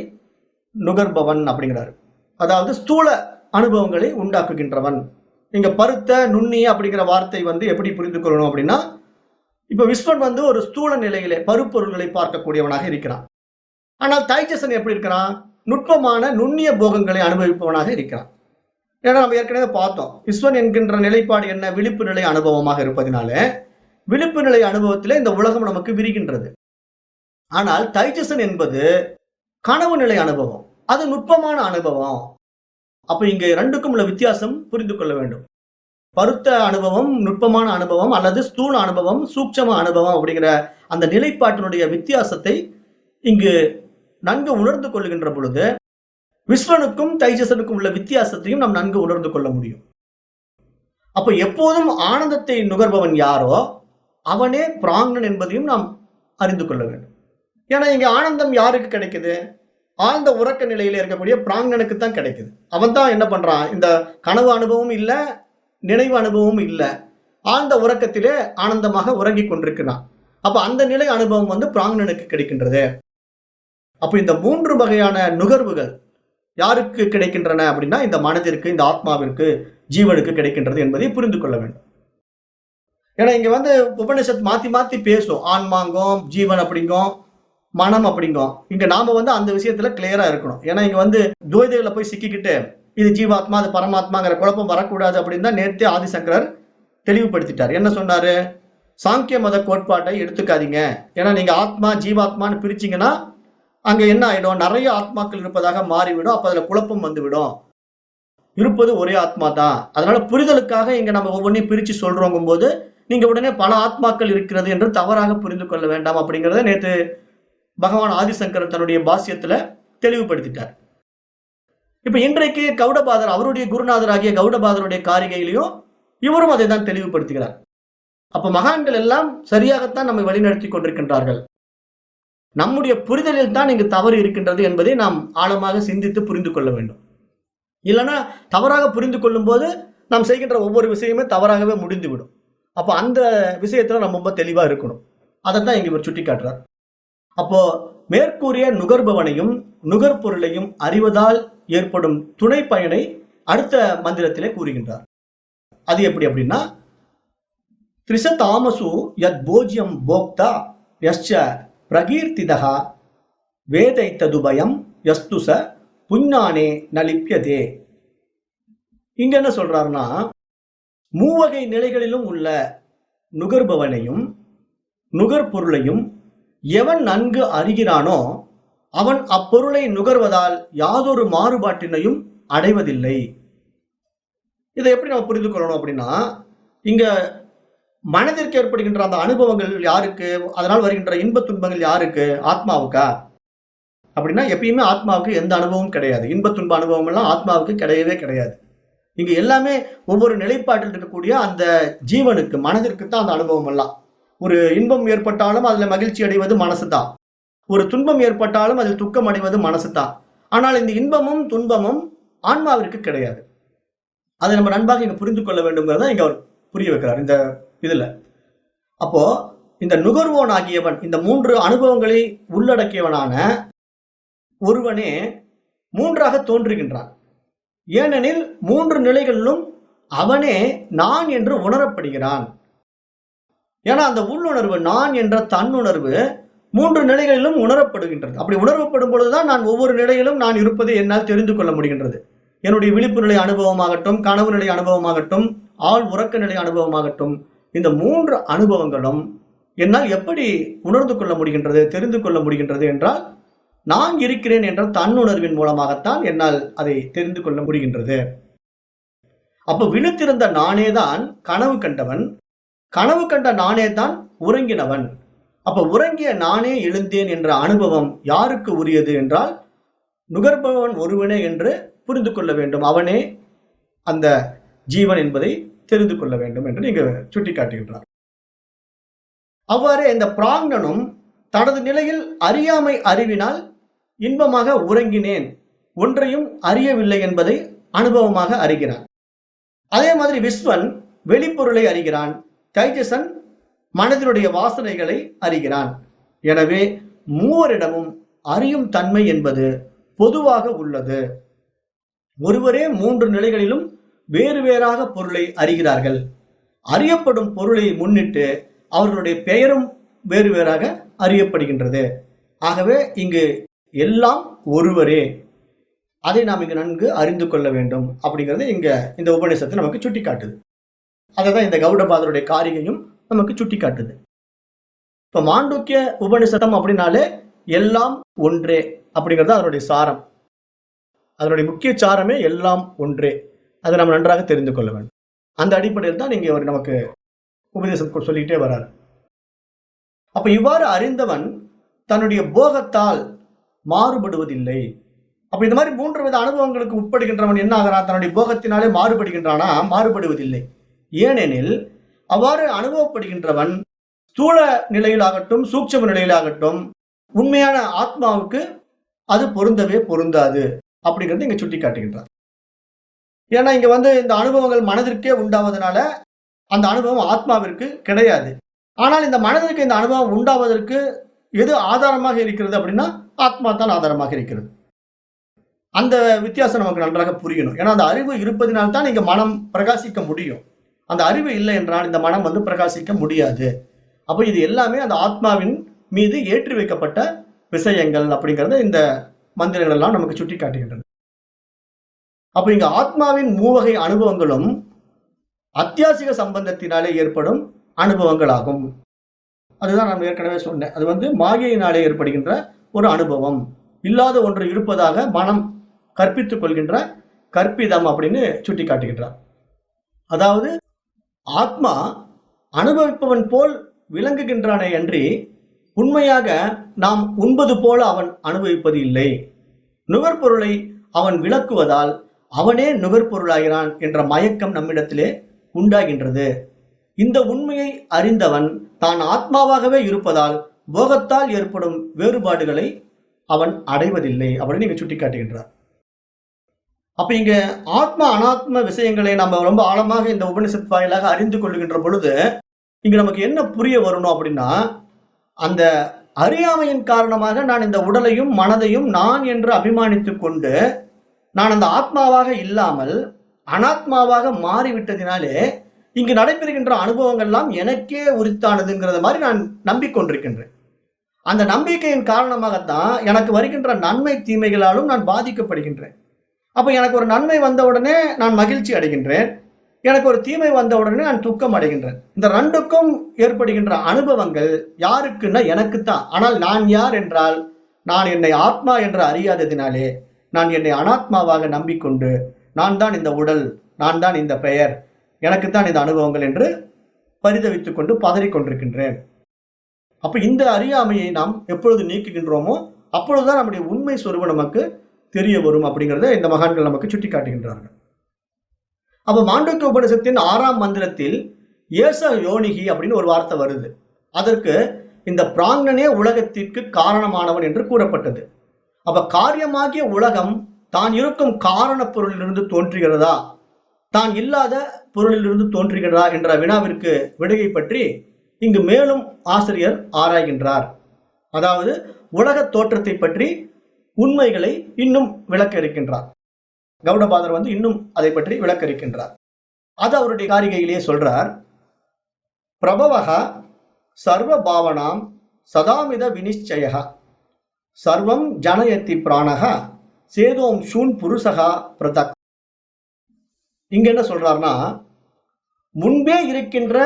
நுகர்பவன் அப்படிங்கிறாரு. அதாவது ஸ்தூல அனுபவங்களை உண்டாக்குகின்றவன். இங்க பருத்த நுண்ணிய அப்படிங்கிற வார்த்தை எப்படி புரிந்து கொள்ளணும் அப்படின்னா, இப்ப விஸ்வன் ஒரு ஸ்தூல நிலையிலே பருப்பொருள்களை பார்க்கக்கூடியவனாக இருக்கிறான். ஆனால் தைஜசன் எப்படி இருக்கிறான்? நுட்பமான நுண்ணிய போகங்களை அனுபவிப்பவனாக இருக்கிறான். ஏன்னா நம்ம ஏற்கனவே பார்த்தோம், விஸ்வன் என்கின்ற நிலைப்பாடு என்ன? விழிப்பு நிலை அனுபவமாக இருப்பதனால விழிப்பு நிலை அனுபவத்திலே இந்த உலகம் நமக்கு விரிகின்றது. ஆனால் தைஜசன் என்பது கனவு நிலை அனுபவம், அது நுட்பமான அனுபவம். அப்ப இங்க இரண்டுக்கும் உள்ள வித்தியாசம் புரிந்து கொள்ள வேண்டும். பருத்த அனுபவம் நுட்பமான அனுபவம், அல்லது ஸ்தூல அனுபவம் சூட்சம அனுபவம் அப்படிங்கிற அந்த நிலைப்பாட்டினுடைய வித்தியாசத்தை இங்கு நன்கு உணர்ந்து கொள்கின்ற பொழுது விஸ்வனுக்கும் தைஜசனுக்கும் உள்ள வித்தியாசத்தையும் நாம் நன்கு உணர்ந்து கொள்ள முடியும். அப்ப எப்போதும் ஆனந்தத்தை நுகர்பவன் யாரோ அவனே பிராங்னன் என்பதையும் நாம் அறிந்து கொள்ள வேண்டும். ஏன்னா இங்க ஆனந்தம் யாருக்கு கிடைக்குது? ஆழ்ந்த உறக்க நிலையில இருக்கக்கூடிய பிராங்னனுக்கு தான் கிடைக்குது. அவன் தான் என்ன பண்றான்? இந்த கனவு அனுபவம் இல்ல, நினைவு அனுபவம் இல்ல, ஆழ்ந்த உறக்கத்திலே ஆனந்தமாக உறங்கிக் கொண்டிருக்கிறான். அப்ப அந்த நிலை அனுபவம் பிராங்னனுக்கு கிடைக்கின்றது. அப்ப இந்த 3 வகையான நுகர்வுகள் யாருக்கு கிடைக்கின்றன அப்படின்னா, இந்த மனதிற்கு, இந்த ஆத்மாவிற்கு, ஜீவனுக்கு கிடைக்கின்றது என்பதை புரிந்து கொள்ள வேண்டும். ஏன்னா இங்க உபனிஷத் மாத்தி மாத்தி பேசும். ஆன்மாங்கும், ஜீவன் அப்படிங்கும், மனம் அப்படிங்கும். இங்க நாம அந்த விஷயத்துல கிளியரா இருக்கணும். ஏன்னா இங்க துவைதைகளை போய் சிக்கிக்கிட்டு இது ஜீவாத்மா, அது பரமாத்மாங்கிற குழப்பம் வரக்கூடாது அப்படின்னு தான் நேர்த்தே ஆதிசங்கரர் தெளிவுபடுத்திட்டார். என்ன சொன்னாரு? சாங்கிய மத கோட்பாட்டை எடுத்துக்காதீங்க. ஏன்னா நீங்க ஆத்மா ஜீவாத்மான்னு பிரிச்சீங்கன்னா அங்க என்ன ஆயிடும்? நிறைய ஆத்மாக்கள் இருப்பதாக மாறிவிடும். அப்ப அதுல குழப்பம் வந்துவிடும். இருப்பது ஒரே ஆத்மா தான். அதனால புரிதலுக்காக இங்க நம்ம ஒவ்வொன்றையும் பிரிச்சு சொல்றோங்கும் போது நீங்க உடனே பல ஆத்மாக்கள் இருக்கிறது என்று தவறாக புரிந்து கொள்ள வேண்டாம் அப்படிங்கறத நேத்து பகவான் ஆதிசங்கரர் தன்னுடைய பாஷ்யத்துல தெளிவுபடுத்திட்டார். இப்ப இன்றைக்கு கௌடபாதர் அவருடைய குருநாதராகிய கௌடபாதருடைய காரிகையிலையும் இவரும் அதை தான் தெளிவுபடுத்துகிறார். அப்ப மகான்கள் எல்லாம் சரியாகத்தான் நம்மை வழிநடத்தி கொண்டிருக்கின்றார்கள். நம்முடைய புரிதலில் தான் இங்கு தவறு இருக்கின்றது என்பதை நாம் ஆழமாக சிந்தித்து புரிந்து கொள்ள வேண்டும். இல்லைன்னா தவறாக புரிந்து கொள்ளும் போது நாம் செய்கின்ற ஒவ்வொரு விஷயமே தவறாகவே முடிந்துவிடும். அப்ப அந்த விஷயத்துல நம்ம ரொம்ப தெளிவா இருக்கணும். அதைத்தான் இங்க இவர் சுட்டி காட்டுறார். அப்போ மேற்கூறிய நுகர்பவனையும் நுகர்பொருளையும் அறிவதால் ஏற்படும் துணை பயனை அடுத்த மந்திரத்திலே கூறுகின்றார். அது எப்படி அப்படின்னா, திரிச தாமசு யத் போஜ்யம் போக்தா யஸ்ச பிரகீர்த்திதா வேதைத்ததுபயம் யஸ்துச புஞ்ஞானே நலிப்யதே. இங்க என்ன சொல்றாருன்னா, மூவகை நிலைகளிலும் உள்ள நுகர்பவனையும் நுகர்பொருளையும் எவன் நன்கு அறிகிறானோ அவன் அப்பொருளை நுகர்வதால் யாதொரு மாறுபாட்டினையும் அடைவதில்லை. இதை எப்படி நம்ம புரிந்து கொள்ளணும் அப்படின்னா, இங்க மனதிற்கு ஏற்படுகின்ற அந்த அனுபவங்கள் யாருக்கு? அதனால் வருகின்ற இன்ப துன்பங்கள் யாருக்கு? ஆத்மாவுக்கா? அப்படின்னா எப்பயுமே ஆத்மாவுக்கு எந்த அனுபவமும் கிடையாது. இன்ப துன்ப அனுபவம் எல்லாம் ஆத்மாவுக்கு கிடையவே கிடையாது. இங்க எல்லாமே ஒவ்வொரு நிலைப்பாட்டில் இருக்கக்கூடிய அந்த ஜீவனுக்கு, மனதிற்கு தான் அந்த அனுபவம் எல்லாம். ஒரு இன்பம் ஏற்பட்டாலும் அதுல மகிழ்ச்சி அடைவது மனசு தான். ஒரு துன்பம் ஏற்பட்டாலும் அதில் துக்கம் அடைவது மனசு தான். ஆனால் இந்த இன்பமும் துன்பமும் ஆன்மாவிற்கு கிடையாது. அதை நம்ம நன்பாக இங்க புரிந்து கொள்ள வேண்டும்ங்கிறத இங்க அவர் புரிய வைக்கிறார் இந்த இதுல. அப்போ இந்த நுகர்வோன் ஆகியவன், இந்த 3 அனுபவங்களை உள்ளடக்கியவனான ஒருவனே 3ஆக தோன்றுகின்றான். ஏனெனில் 3 நிலைகளிலும் அவனே நான் என்று உணரப்படுகிறான். ஏன்னா அந்த உள்ளுணர்வு, நான் என்ற தன்னுணர்வு 3 நிலைகளிலும் உணரப்படுகின்றது. அப்படி உணரப்படும் பொழுதுதான் நான் ஒவ்வொரு நிலையிலும் நான் இருப்பதை என்னால் தெரிந்து கொள்ள முடிகின்றது. என்னுடைய விழிப்பு நிலை அனுபவமாகட்டும், கனவு நிலை அனுபவமாகட்டும், ஆழ் உறக்க நிலை அனுபவமாகட்டும், இந்த 3 அனுபவங்களும் என்னால் எப்படி உணர்ந்து கொள்ள முடிகின்றது, தெரிந்து கொள்ள முடிகின்றது என்றால், நான் இருக்கிறேன் என்ற தன்னுணர்வின் மூலமாகத்தான் என்னால் அதை தெரிந்து கொள்ள முடிகின்றது. அப்ப விழித்திருந்த நானேதான் கனவு கண்டவன், கனவு கண்ட நானே தான் உறங்கினவன். அப்ப உறங்கிய நானே எழுந்தேன் என்ற அனுபவம் யாருக்கு உரியது என்றால், நுகர்பவன் ஒருவனே என்று புரிந்து கொள்ள வேண்டும். அவனே அந்த ஜீவன் என்பதை தெரிந்து கொள்ள வேண்டும் என்று நீங்க சுட்டிக்காட்டுகின்றார். அவ்வாறே இந்த பிராங்னனும் தனது நிலையில் அறியாமை அறிவினால் இன்பமாக உறங்கினேன், ஒன்றையும் அறியவில்லை என்பதை அனுபவமாக அறிகிறான். அதே மாதிரி விஸ்வன் வெளிப்பொருளை அறிகிறான், தைஜசன் மனதினுடைய வாசனைகளை அறிகிறான். எனவே மூவரிடமும் அறியும் தன்மை என்பது பொதுவாக உள்ளது. ஒருவரே 3 நிலைகளிலும் வேறு வேறாக பொருளை அறிகிறார்கள். அறியப்படும் பொருளை முன்னிட்டு அவர்களுடைய பெயரும் வேறு வேறாக அறியப்படுகின்றது. ஆகவே இங்கு எல்லாம் ஒருவரே. அதை நாம் இங்கு நன்கு அறிந்து கொள்ள வேண்டும் அப்படிங்கிறது இங்க இந்த உபநிஷத்து நமக்கு சுட்டி காட்டுது. அதைதான் இந்த கௌடபாதருடைய காரிகையும் நமக்கு சுட்டி காட்டுது. இப்ப மாண்டூக்கிய உபநிஷதம் அப்படின்னாலே எல்லாம் ஒன்றே அப்படிங்கிறது அதனுடைய சாரம். அதனுடைய முக்கிய சாரமே எல்லாம் ஒன்றே. அதை நம்ம நன்றாக தெரிந்து கொள்ள வேண்டும். அந்த அடிப்படையில் தான் நீங்க அவர் நமக்கு உபதேசம் சொல்லிட்டே வர்றார். அப்ப இவ்வாறு அறிந்தவன் தன்னுடைய போகத்தால் மாறுபடுவதில்லை. அப்ப இந்த மாதிரி 3 வித அனுபவங்களுக்கு உட்படுகின்றவன் என்ன ஆகிறான்? தன்னுடைய போகத்தினாலே மாறுபடுகின்றானா? மாறுபடுவதில்லை. ஏனெனில் அவ்வாறு அனுபவப்படுகின்றவன் ஸ்தூல நிலையிலாகட்டும் சூட்சும நிலையிலாகட்டும் உண்மையான ஆத்மாவுக்கு அது பொருந்தவே பொருந்தாது அப்படிங்கிறது இங்க சுட்டி காட்டுகின்றார். ஏன்னா இங்க இந்த அனுபவங்கள் மனதிற்கே உண்டாவதனால அந்த அனுபவம் ஆத்மாவிற்கு கிடையாது. ஆனால் இந்த மனதிற்கு இந்த அனுபவம் உண்டாவதற்கு எது ஆதாரமாக இருக்கிறது அப்படின்னா ஆத்மா தான் ஆதாரமாக இருக்கிறது. அந்த வித்தியாசம் நமக்கு நன்றாக புரியணும். ஏன்னா அந்த அறிவு இருப்பதினால்தான் இங்க மனம் பிரகாசிக்க முடியும். அந்த அறிவு இல்லை என்றால் இந்த மனம் பிரகாசிக்க முடியாது. அப்ப இது எல்லாமே அந்த ஆத்மாவின் மீது ஏற்றி வைக்கப்பட்ட விஷயங்கள் அப்படிங்கறத இந்த மந்திரங்கள் எல்லாம் நமக்கு சுட்டி காட்டுகின்றன. அப்ப இங்க ஆத்மாவின் 3 வகை அனுபவங்களும் அத்தியாசிக சம்பந்தத்தினாலே ஏற்படும் அனுபவங்கள் ஆகும். அதுதான் நான் ஏற்கனவே சொன்னேன். அது மாயையினாலே ஏற்படுகின்ற ஒரு அனுபவம். இல்லாத ஒன்று இருப்பதாக மனம் கற்பித்துக் கொள்கின்ற கற்பிதம் அப்படின்னு சுட்டி காட்டுகின்றார். அதாவது ஆத்மா அனுபவிப்பவன் போல் விளங்குகின்றானே அன்றி உண்மையாக நாம் உண்பது போல அவன் அனுபவிப்பது இல்லை. நுகர்பொருளை அவன் விளக்குவதால் அவனே நுகர்பொருளாகிறான் என்ற மயக்கம் நம்மிடத்திலே உண்டாகின்றது. இந்த உண்மையை அறிந்தவன் தான் ஆத்மாவாகவே இருப்பதால் போகத்தால் ஏற்படும் வேறுபாடுகளை அவன் அடைவதில்லை அப்படின்னு நீங்க சுட்டி காட்டுகின்றார். அப்ப இங்க ஆத்மா அனாத்ம விஷயங்களை நம்ம ரொம்ப ஆழமாக இந்த உபனிஷத் வாயிலாக அறிந்து கொள்கின்ற பொழுது இங்க நமக்கு என்ன புரிய வரணும் அப்படின்னா, அந்த அறியாமையின் காரணமாக நான் இந்த உடலையும் மனதையும் நான் என்று அபிமானித்துக் கொண்டு நான் அந்த ஆத்மாவாக இல்லாமல் அனாத்மாவாக மாறிவிட்டதினாலே இங்கு நடைபெறுகின்ற அனுபவங்கள்லாம் எனக்கே உரித்தானதுங்கிறத மாதிரி நான் நம்பிக்கொண்டிருக்கின்றேன். அந்த நம்பிக்கையின் காரணமாகத்தான் எனக்கு வருகின்ற நன்மை தீமைகளாலும் நான் பாதிக்கப்படுகின்றேன். அப்ப எனக்கு ஒரு நன்மை வந்தவுடனே நான் மகிழ்ச்சி அடைகின்றேன், எனக்கு ஒரு தீமை வந்தவுடனே நான் துக்கம் அடைகின்றேன். இந்த 2க்கும் ஏற்படுகின்ற அனுபவங்கள் யாருக்குன்னா எனக்குத்தான். ஆனால் நான் யார் என்றால் நான் என்னை ஆத்மா என்று அறியாததினாலே நான் என்னை அனாத்மாவாக நம்பிக்கொண்டு நான் தான் இந்த உடல், நான் தான் இந்த பெயர், எனக்குத்தான் இந்த அனுபவங்கள் என்று பரிதவித்துக் கொண்டு பதறிக்கொண்டிருக்கின்றேன். அப்ப இந்த அறியாமையை நாம் எப்பொழுது நீக்குகின்றோமோ அப்பொழுதுதான் நம்முடைய உண்மை சொரூபம் நமக்கு தெரிய வரும் அப்படிங்கிறத இந்த மகான்கள் நமக்கு சுட்டி காட்டுகின்றார்கள். அப்ப மாண்டூக்கிய உபநிஷத்தின் 6ஆம் மந்திரத்தில் ஏச யோனிகி அப்படின்னு ஒரு வார்த்தை வருது. அதற்கு இந்த பிராணனே உலகத்திற்கு காரணமானவன் என்று கூறப்பட்டது. அப்ப காரியமாகிய உலகம் தான் இருக்கும் காரண பொருளிலிருந்து தோன்றுகிறதா, தான் இல்லாத பொருளிலிருந்து தோன்றுகிறதா என்ற வினாவிற்கு விடையை பற்றி இங்கு மேலும் ஆசிரியர் ஆராய்கின்றார். அதாவது உலக தோற்றத்தை பற்றி உண்மைகளை இன்னும் விளக்க இருக்கின்றார். கௌடபாதர் இன்னும் அதை பற்றி விளக்க இருக்கின்றார். அது அவருடைய காரிகையிலேயே சொல்றார். பிரபவக சர்வ பாவனாம் சதாமித வினிச்சய சர்வம் ஜனயத்தி பிராணக சேதோம் ஷூன் புருஷகா பிரதக். இங்க என்ன சொல்றார்னா, முன்பே இருக்கின்ற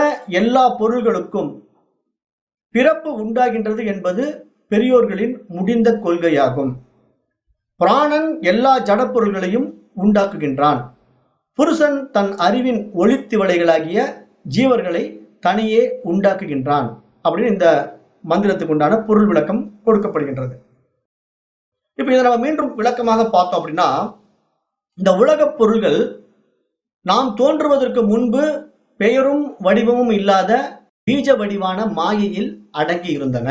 எல்லா பொருள்களுக்கும் பிறப்பு உண்டாகின்றது என்பது பெரியோர்களின் முடிந்த கொள்கையாகும். பிராணன் எல்லா ஜட பொருள்களையும் உண்டாக்குகின்றான். புருஷன் தன் அறிவின் ஒளித்திவளைகளாகிய ஜீவர்களை தனியே உண்டாக்குகின்றான் அப்படின்னு இந்த மந்திரத்துக்கு உண்டான பொருள் விளக்கம் கொடுக்கப்படுகின்றது. இப்ப இதை நம்ம மீண்டும் விளக்கமாக பார்த்தோம் அப்படின்னா, இந்த உலகப் பொருள்கள் நாம் தோன்றுவதற்கு முன்பு பெயரும் வடிவமும் இல்லாத பீஜ வடிவான மாயையில் அடங்கி இருந்தன.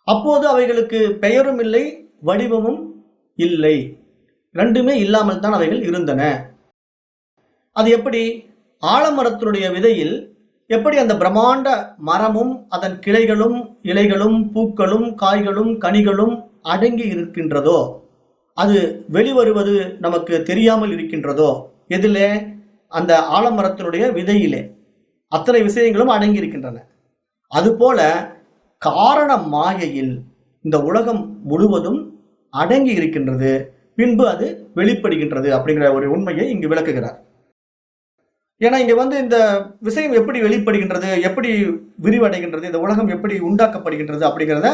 அப்போது அவைகளுக்கு பெயரும் இல்லை, வடிவமும் இல்லை, 2மே இல்லாமல் தான் அவைகள் இருந்தன. அது எப்படி? ஆலமரத்தினுடைய விதையில் எப்படி அந்த பிரம்மாண்ட மரமும் அதன் கிளைகளும் இலைகளும் பூக்களும் காய்களும் கனிகளும் அடங்கி இருக்கின்றதோ, அது வெளிவருவது நமக்கு தெரியாமல் இருக்கின்றதோ, எதிலே? அந்த ஆலமரத்தினுடைய விதையிலே அத்தனை விஷயங்களும் அடங்கி இருக்கின்றன. அதுபோல காரண மாயையில் இந்த உலகம் முழுவதும் அடங்கி இருக்கின்றது. பின்பு அது வெளிப்படுகின்றது அப்படிங்கிற ஒரு உண்மையை இங்கு விளக்குகிறார். ஏன்னா இங்க இந்த விஷயம் எப்படி வெளிப்படுகின்றது, எப்படி விரிவடைகின்றது, இந்த உலகம் எப்படி உண்டாக்கப்படுகின்றது அப்படிங்கிறத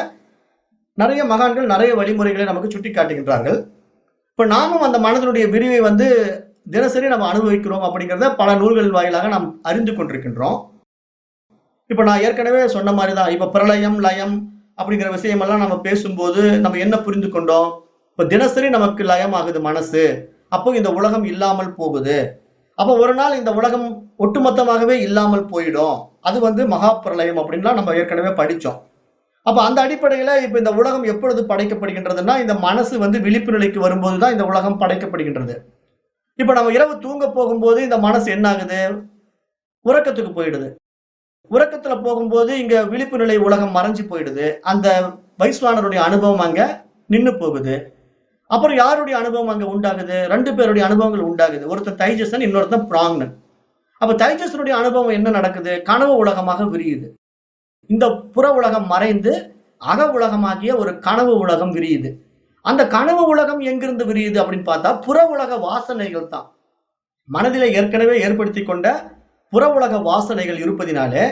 நிறைய மகான்கள் நிறைய வழிமுறைகளை நமக்கு சுட்டி காட்டுகின்றார்கள். இப்ப நாமும் அந்த மனதனுடைய விரிவை தினசரி நம்ம அனுபவிக்கிறோம் அப்படிங்கிறத பல நூல்கள் வாயிலாக நாம் அறிந்து கொண்டிருக்கின்றோம். இப்ப நான் ஏற்கனவே சொன்ன மாதிரிதான், இப்ப பிரளயம் லயம் அப்படிங்கிற விஷயம் எல்லாம் நம்ம பேசும்போது நம்ம என்ன புரிந்து கொண்டோம்? இப்ப தினசரி நமக்கு லயம் ஆகுது மனசு, அப்போ இந்த உலகம் இல்லாமல் போகுது. அப்ப ஒரு நாள் இந்த உலகம் ஒட்டுமொத்தமாகவே இல்லாமல் போயிடும். அது மகா பிரளயம் அப்படின்லாம் நம்ம ஏற்கனவே படிச்சோம். அப்ப அந்த அடிப்படையில இப்ப இந்த உலகம் எப்பொழுது படைக்கப்படுகின்றதுன்னா, இந்த மனசு விழிப்பு நிலைக்கு வரும்போதுதான் இந்த உலகம் படைக்கப்படுகின்றது. இப்ப நம்ம இரவு தூங்க போகும்போது இந்த மனசு என்ன ஆகுது? உறக்கத்துக்கு போயிடுது. உறக்கத்துல போகும்போது இங்க விழிப்பு நிலை உலகம் மறைஞ்சு போயிடுது. அந்த வைஸ்வானருடைய அனுபவம் அங்க நின்னு போகுது. அப்புறம் யாருடைய அனுபவம் அங்க உண்டாகுது? 2 பேருடைய அனுபவங்கள் உண்டாகுது. ஒருத்தன் தைஜசன், இன்னொருத்தன் பிராங்னன். அப்ப தைஜசனுடைய அனுபவம் என்ன நடக்குது? கனவு உலகமாக விரியுது. இந்த புற உலகம் மறைந்து அக உலகமாகிய ஒரு கனவு உலகம் விரியுது. அந்த கனவு உலகம் எங்கிருந்து விரியுது அப்படின்னு பார்த்தா, புற உலக வாசனைகள் தான். மனதிலே ஏற்கனவே ஏற்படுத்தி கொண்ட புற உலக வாசனைகள் இருப்பதினாலே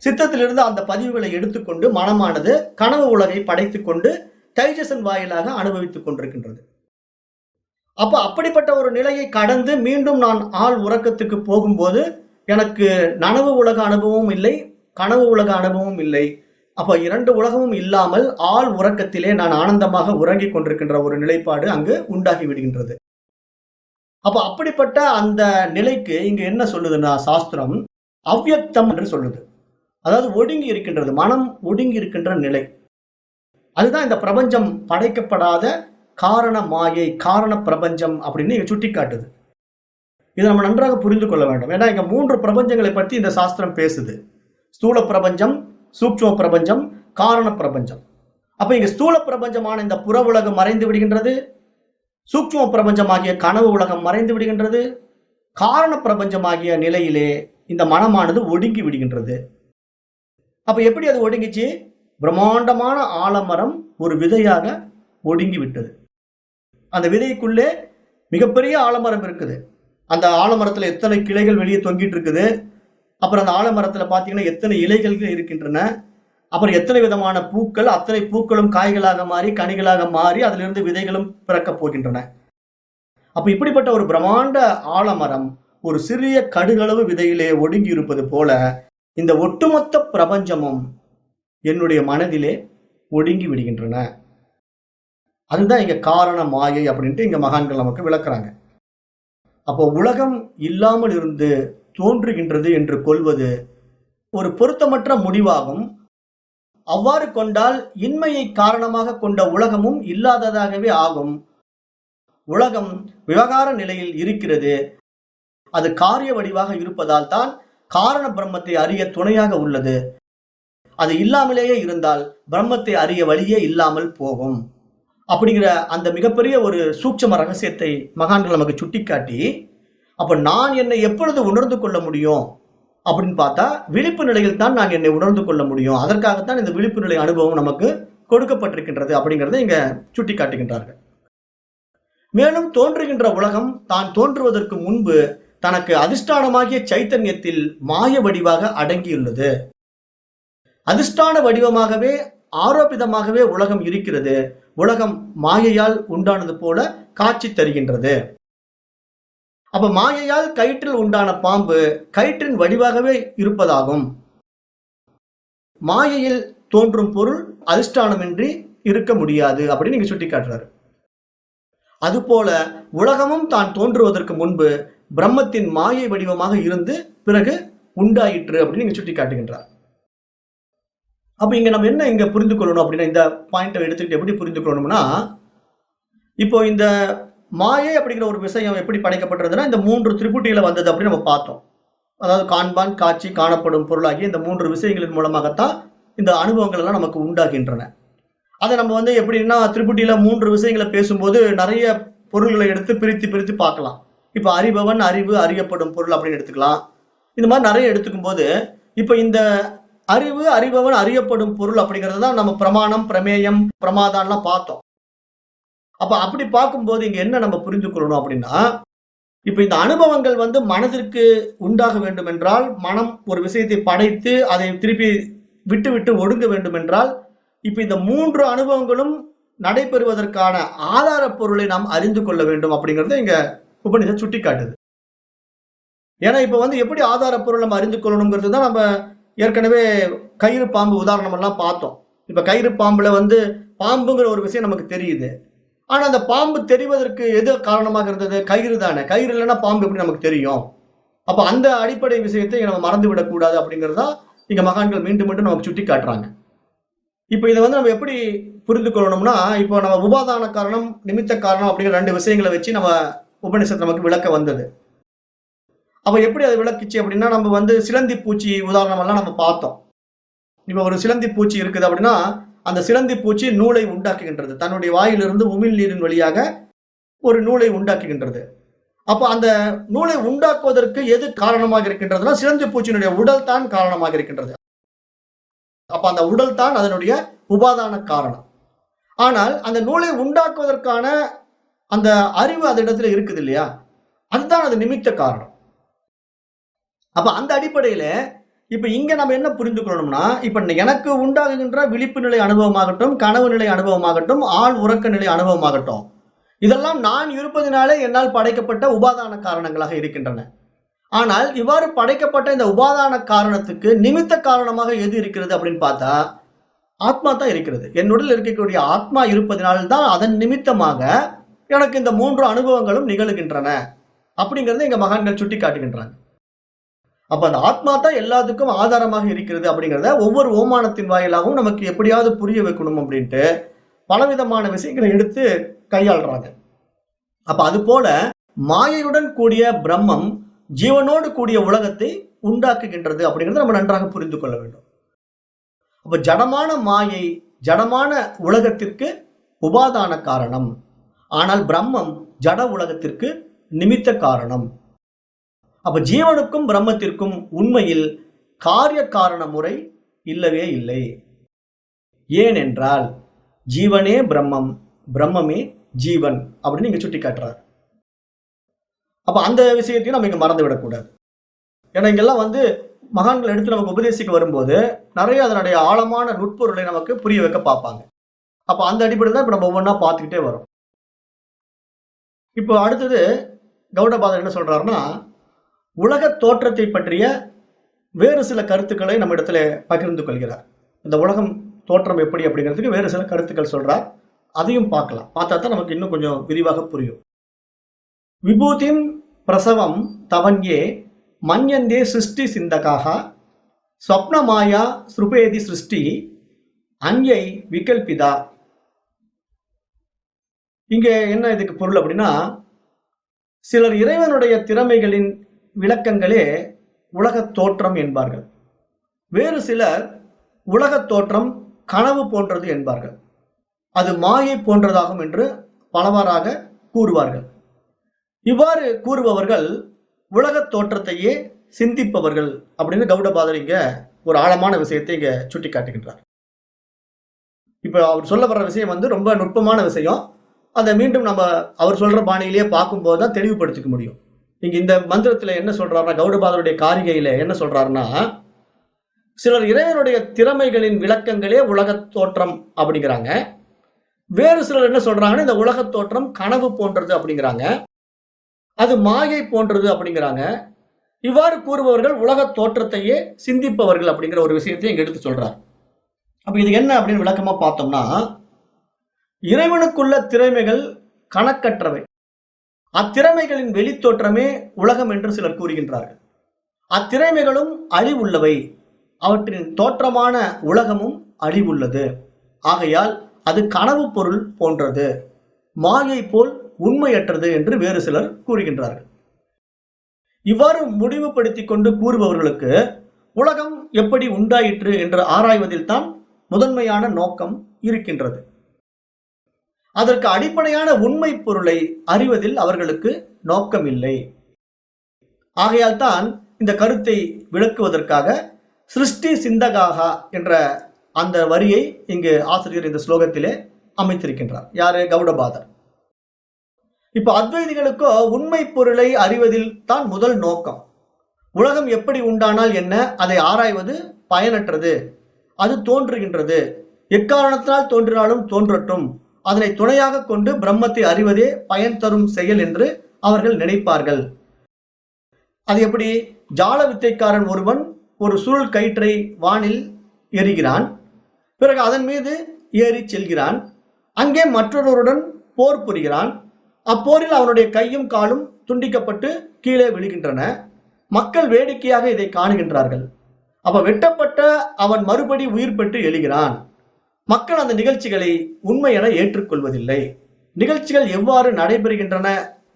சித்தத்திலிருந்து அந்த பதிவுகளை எடுத்துக்கொண்டு மனமானது கனவு உலகை படைத்துக் கொண்டு தைஜசன் வாயிலாக அனுபவித்துக் கொண்டிருக்கின்றது. அப்ப அப்படிப்பட்ட ஒரு நிலையை கடந்து மீண்டும் நான் ஆள் உறக்கத்துக்கு போகும்போது எனக்கு நனவு உலக அனுபவமும் இல்லை, கனவு உலக அனுபவமும் இல்லை. அப்ப 2 உலகமும் இல்லாமல் ஆள் உறக்கத்திலே நான் ஆனந்தமாக உறங்கிக் கொண்டிருக்கின்ற ஒரு நிலைப்பாடு அங்கு உண்டாகி விடுகின்றது. அப்ப அப்படிப்பட்ட அந்த நிலைக்கு இங்க என்ன சொல்லுதுன்னா சாஸ்திரம் அவ்யக்தம் என்று சொல்லுது. அதாவது ஒடுங்கி இருக்கின்றது, மனம் ஒடுங்கி இருக்கின்ற நிலை. அதுதான் இந்த பிரபஞ்சம் படைக்கப்படாத காரண மாயை, காரண பிரபஞ்சம் அப்படின்னு இங்க சுட்டி காட்டுது. இதை நம்ம நன்றாக புரிந்து கொள்ள வேண்டும். ஏன்னா இங்க 3 பிரபஞ்சங்களை பற்றி இந்த சாஸ்திரம் பேசுது. ஸ்தூல பிரபஞ்சம், சூக்ஷ்ம பிரபஞ்சம், காரண பிரபஞ்சம். அப்ப இங்க ஸ்தூல பிரபஞ்சமான இந்த புற உலகம் மறைந்து விடுகின்றது, சூக்ஷ்ம பிரபஞ்சமாகிய கனவு உலகம் மறைந்து விடுகின்றது, காரண பிரபஞ்சமாகிய நிலையிலே இந்த மனமானது ஒடுங்கி விடுகின்றது. அப்ப எப்படி அது ஒடுங்கிச்சு? பிரம்மாண்டமான ஆலமரம் ஒரு விதையாக ஒடுங்கி விட்டது. அந்த விதைக்குள்ளே மிகப்பெரிய ஆலமரம் இருக்குது. அந்த ஆலமரத்துல எத்தனை கிளைகள் வெளியே தொங்கிட்டு இருக்குது. அப்புறம் அந்த ஆலமரத்துல பாத்தீங்கன்னா எத்தனை இலைகள் இருக்கின்றன. அப்புறம் எத்தனை விதமான பூக்கள், அத்தனை பூக்களும் காய்களாக மாறி கனிகளாக மாறி அதிலிருந்து விதைகளும் பிறக்கப் போகின்றன. அப்ப இப்படிப்பட்ட ஒரு பிரம்மாண்ட ஆலமரம் ஒரு சிறிய கடுகளவு விதையிலே ஒடுங்கி இருப்பது போல இந்த ஒட்டுமொத்த பிரபஞ்சமும் என்னுடைய மனதிலே ஒடுங்கி விடுகின்றன. அதுதான் இங்க காரண மாயை அப்படின்ட்டு இங்க மகான்கள் நமக்கு விளக்குறாங்க. அப்போ உலகம் இல்லாமல் இருந்து தோன்றுகின்றது என்று கொள்வது ஒரு பொருத்தமற்ற முடிவாகும். அவ்வாறு கொண்டால் இன்மையை காரணமாக கொண்ட உலகமும் இல்லாததாகவே ஆகும். உலகம் விவகார நிலையில் இருக்கிறது. அது காரிய வடிவாக இருப்பதால் தான் காரண பிரம்மத்தை அறிய துணையாக உள்ளது. அது இல்லாமலேயே இருந்தால் பிரம்மத்தை அறிய வழியே இல்லாமல் போகும். அப்படிங்கிற அந்த மிகப்பெரிய ஒரு சூட்சும ரகசியத்தை மகான்கள் நமக்கு சுட்டிக்காட்டி, அப்ப நான் என்னை எப்பொழுது உணர்ந்து கொள்ள முடியும் அப்படின்னு பார்த்தா, விழிப்பு நிலையில் தான் நான் என்னை உணர்ந்து கொள்ள முடியும். அதற்காகத்தான் இந்த விழிப்பு நிலை அனுபவம் நமக்கு கொடுக்கப்பட்டிருக்கின்றது அப்படிங்கிறத இங்க சுட்டி காட்டுகின்றார்கள். மேலும் தோன்றுகின்ற உலகம் தான் தோன்றுவதற்கு முன்பு தனக்கு அதிஷ்டானமாகிய சைத்தன்யத்தில் மாய வடிவாக அடங்கியுள்ளது. அதிஷ்டான வடிவமாகவே ஆரோபிதமாகவே உலகம் இருக்கிறது. உலகம் மாயையால் உண்டானது போல காட்சி தருகின்றது. அப்ப மாயையால் கயிற்றில் உண்டான பாம்பு கயிற்றின் வடிவாகவே இருப்பதாகும். மாயையில் தோன்றும் பொருள் அதிஷ்டானமின்றி இருக்க முடியாது அப்படின்னு நீங்க சுட்டி காட்டுறாரு. அதுபோல உலகமும் தான் தோன்றுவதற்கு முன்பு பிரம்மத்தின் மாயை வடிவமாக இருந்து பிறகு உண்டாயிற்று அப்படின்னு நீங்க சுட்டி காட்டுகின்றார். அப்ப இங்க நம்ம என்ன இங்க புரிந்து கொள்ளணும் அப்படின்னா, இந்த பாயிண்டை எடுத்துக்கிட்டு எப்படி புரிந்து கொள்ளணும்னா, இப்போ இந்த மாயை அப்படிங்கிற ஒரு விஷயம் எப்படி படைக்கப்பட்டிருந்ததுன்னா இந்த 3 திரிபுட்டியில வந்தது அப்படின்னு நம்ம பார்த்தோம். அதாவது காண்பான், காட்சி, காணப்படும் பொருளாகிய இந்த 3 விஷயங்களின் மூலமாகத்தான் இந்த அனுபவங்கள் எல்லாம் நமக்கு உண்டாகின்றன. அதை நம்ம எப்படின்னா திரிபுட்டியில 3 விஷயங்களை பேசும்போது நிறைய பொருள்களை எடுத்து பிரித்து பார்க்கலாம். இப்ப அறிபவன், அறிவு, அறியப்படும் பொருள் அப்படின்னு எடுத்துக்கலாம். இந்த மாதிரி நிறைய எடுத்துக்கும் போது இப்ப இந்த அறிவு, அறிபவன், அறியப்படும் பொருள் அப்படிங்கிறது தான் நம்ம பிரமாணம், பிரமேயம், பிரமாதான்லாம் பார்த்தோம். அப்ப அப்படி பார்க்கும்போது இங்க என்ன நம்ம புரிந்து கொள்ளணும் அப்படின்னா, இப்ப இந்த அனுபவங்கள் மனதிற்கு உண்டாக வேண்டும் என்றால், மனம் ஒரு விஷயத்தை படைத்து அதை திருப்பி விட்டு விட்டு ஒடுங்க வேண்டும் என்றால், இப்ப இந்த 3 அனுபவங்களும் நடைபெறுவதற்கான ஆதார பொருளை நாம் அறிந்து கொள்ள வேண்டும் அப்படிங்கறத இங்க உபநிஷத் சுட்டிக்காட்டுது. ஏன்னா இப்ப எப்படி ஆதார பொருள் நம்ம அறிந்து கொள்ளணுங்கிறது தான் நம்ம ஏற்கனவே கயிறு பாம்பு உதாரணம் எல்லாம் பார்த்தோம். இப்ப கயிறு பாம்புல பாம்புங்கிற ஒரு விஷயம் நமக்கு தெரியுது. ஆனா அந்த பாம்பு தெரிவதற்கு எது காரணமாக இருந்தது? கயிறு தானே. கயிறு இல்லைன்னா பாம்பு எப்படி நமக்கு தெரியும்? அப்ப அந்த அடிப்படை விஷயத்தை நம்ம மறந்து விடக்கூடாது அப்படிங்கிறதா இங்க மகான்கள் மீண்டும் மீண்டும் நமக்கு சுட்டி காட்டுறாங்க. இப்ப இதை நம்ம எப்படி புரிந்து கொள்ளணும்னா, இப்போ நம்ம உபாதான காரணம், நிமித்த காரணம் அப்படிங்கிற 2 விஷயங்களை வச்சு நம்ம உபநிஷத்து நமக்கு விளக்க வந்தது. அப்ப எப்படி அது விளக்குச்சு அப்படின்னா, நம்ம சிலந்தி பூச்சி உதாரணம் எல்லாம் நம்ம பார்த்தோம். இப்ப ஒரு சிலந்தி பூச்சி இருக்குது அப்படின்னா, அந்த சிலந்தி பூச்சி நூலை உண்டாக்குகின்றது. தன்னுடைய வாயிலிருந்து உமிழ் நீரின் வழியாக ஒரு நூலை உண்டாக்குகின்றது. அப்ப அந்த நூலை உண்டாக்குவதற்கு எது காரணமாக இருக்கின்றதுன்னா, சிலந்தி பூச்சியினுடைய உடல் தான் காரணமாக இருக்கின்றது. அப்ப அந்த உடல் தான் அதனுடைய உபாதான காரணம். ஆனால் அந்த நூலை உண்டாக்குவதற்கான அந்த அறிவு அதனிடத்துல இருக்குது இல்லையா, அதுதான் அது நிமித்த காரணம். அப்ப அந்த அடிப்படையில இப்ப இங்க நம்ம என்ன புரிந்து கொள்ளணும்னா, இப்ப எனக்கு உண்டாகுகின்ற விழிப்பு நிலை அனுபவமாகட்டும், கனவு நிலை அனுபவமாகட்டும், ஆழ் உறக்க நிலை அனுபவமாகட்டும், இதெல்லாம் நான் இருப்பதினாலே என்னால் படைக்கப்பட்ட உபாதான காரணங்களாக இருக்கின்றன. ஆனால் இவ்வாறு படைக்கப்பட்ட இந்த உபாதான காரணத்துக்கு நிமித்த காரணமாக எது இருக்கிறது அப்படின்னு பார்த்தா, ஆத்மா தான் இருக்கிறது. என்னுடன் இருக்கக்கூடிய ஆத்மா இருப்பதனால்தான் அதன் நிமித்தமாக எனக்கு இந்த 3 அனுபவங்களும் நிகழுகின்றன அப்படிங்கறத எங்க மகான்கள் சுட்டி காட்டுகின்றாங்க. அப்ப அந்த ஆத்மா தான் எல்லாத்துக்கும் ஆதாரமாக இருக்கிறது அப்படிங்கிறத ஒவ்வொரு ஓமானத்தின் வாயிலாகவும் நமக்கு எப்படியாவது புரிய வைக்கணும் அப்படின்ட்டு பலவிதமான விஷயங்களை எடுத்து கையாளுறாங்க. அப்ப அது போல மாயையுடன் கூடிய பிரம்மம் ஜீவனோடு கூடிய உலகத்தை உண்டாக்குகின்றது அப்படிங்கிறத நம்ம நன்றாக புரிந்து கொள்ள வேண்டும். அப்ப ஜடமான மாயை, ஜடமான உலகத்திற்கு உபாதான காரணம். ஆனால் பிரம்மம் ஜட உலகத்திற்கு நிமித்த காரணம். அப்ப ஜீவனுக்கும் பிரம்மத்திற்கும் உண்மையில் காரிய காரண முறை இல்லவே இல்லை. ஏனென்றால் ஜீவனே பிரம்மம், பிரம்மமே ஜீவன் அப்படின்னு இங்க சுட்டி காட்டுறார். அப்ப அந்த விஷயத்தையும் நம்ம இங்க மறந்து விடக்கூடாது. ஏன்னா இங்கெல்லாம் மகான்கள் எடுத்து நமக்கு உபதேசிக்க வரும்போது நிறைய அதனுடைய ஆழமான நுட்பொருளை நமக்கு புரிய வைக்க பார்ப்பாங்க. அப்ப அந்த அடிப்படையில் தான் இப்ப நம்ம ஒவ்வொன்றா பார்த்துக்கிட்டே வரோம். இப்போ அடுத்தது கௌடபாதர் என்ன சொல்றாருன்னா, உலக தோற்றத்தை பற்றிய வேறு சில கருத்துக்களை நம்ம இடத்துல பகிர்ந்து கொள்கிறார். இந்த உலகம் தோற்றம் எப்படி அப்படிங்கிறதுக்கு வேறு சில கருத்துக்கள் சொல்றார். அதையும் பார்க்கலாம். பார்த்தா தான் நமக்கு இன்னும் கொஞ்சம் விரிவாக புரியும். விபூதிம் பிரசவம் தவன்யே மன்யந்தே சிருஷ்டி சிந்தகாக ஸ்வப்ன மாயா ஸ்ருபேதி சிருஷ்டி அன்யை விகல்பிதா. இங்க என்ன இதுக்கு பொருள் அப்படின்னா, சிலர் இறைவனுடைய திறமைகளின் விளக்கங்களே உலக தோற்றம் என்பார்கள். வேறு சிலர் உலக தோற்றம் கனவு போன்றது என்பார்கள். அது மாயை போன்றதாகும் என்று பலவாறாக கூறுவார்கள். இவ்வாறு கூறுபவர்கள் உலக தோற்றத்தையே சிந்திப்பவர்கள் அப்படின்னு கௌடபாதர் இங்க ஒரு ஆழமான விஷயத்தை இங்க சுட்டி காட்டுகின்றார். இப்ப அவர் சொல்ல வர்ற விஷயம் ரொம்ப நுட்பமான விஷயம். அதை மீண்டும் நம்ம அவர் சொல்ற பாணியிலேயே பார்க்கும்போது தான் தெளிவுபடுத்திக்க முடியும். இங்க இந்த மந்திரத்துல என்ன சொல்றாருன்னா, கௌடபாதருடைய காரிகையில என்ன சொல்றாருன்னா, சிலர் இறைவனுடைய திறமைகளின் விளக்கங்களே உலக தோற்றம் அப்படிங்கிறாங்க. வேறு சிலர் என்ன சொல்றாங்கன்னா, இந்த உலக தோற்றம் கனவு போன்றது அப்படிங்கிறாங்க, அது மாயை போன்றது அப்படிங்கிறாங்க. இவ்வாறு கூறுபவர்கள் உலக தோற்றத்தையே சிந்திப்பவர்கள் அப்படிங்கிற ஒரு விஷயத்தை இங்க எடுத்து சொல்றார். அப்ப இது என்ன அப்படின்னு விளக்கமா பார்த்தோம்னா, இறைவனுக்குள்ள திறமைகள் கணக்கற்றவை. அத்திறமைகளின் வெளித்தோற்றமே உலகம் என்று சிலர் கூறுகின்றார்கள். அத்திறமைகளும் அழிவுள்ளவை, அவற்றின் தோற்றமான உலகமும் அழிவுள்ளது. ஆகையால் அது கனவு பொருள் போன்றது, மாயை போல் உண்மையற்றது என்று வேறு சிலர் கூறுகின்றார்கள். இவ்வாறு முடிவுபடுத்திக் கொண்டு கூறுபவர்களுக்கு உலகம் எப்படி உண்டாயிற்று என்று ஆராய்வதில் தான் முதன்மையான நோக்கம் இருக்கின்றது. அதற்கு அடிப்படையான உண்மை பொருளை அறிவதில் அவர்களுக்கு நோக்கம் இல்லை. ஆகையால் தான் இந்த கருத்தை விளக்குவதற்காக சிருஷ்டி சிந்தகாகா என்ற அந்த வரியை இங்கு ஆசிரியர் இந்த ஸ்லோகத்திலே அமைத்திருக்கின்றார். யாரு? கௌடபாதர். இப்ப அத்வைதிகளுக்கோ உண்மை பொருளை அறிவதில் தான் முதல் நோக்கம். உலகம் எப்படி உண்டானால் என்ன, அதை ஆராய்வது பயனற்றது, அது தோன்றுகின்றது, எக்காரணத்தினால் தோன்றினாலும் தோன்றட்டும், அதனை துணையாக கொண்டு பிரம்மத்தை அறிவதே பயன் தரும் செயல் என்று அவர்கள் நினைப்பார்கள். அது எப்படி? ஜால வித்தைக்காரன் ஒருவன் ஒரு சுருள் கயிற்றை வானில் எறிகிறான். பிறகு அதன் மீது ஏறி செல்கிறான். அங்கே மற்றொருவருடன் போர் புரிகிறான். அப்போரில் அவனுடைய கையும் காலும் துண்டிக்கப்பட்டு கீழே விழுகின்றன. மக்கள் வேடிக்கையாக இதை காணுகின்றார்கள். அப்ப வெட்டப்பட்ட அவன் மறுபடி உயிர் பெற்று எழுகிறான். மக்கள் அந்த நிகழ்ச்சிகளை உண்மை என ஏற்றுக்கொள்வதில்லை. நிகழ்ச்சிகள் எவ்வாறு நடைபெறுகின்றன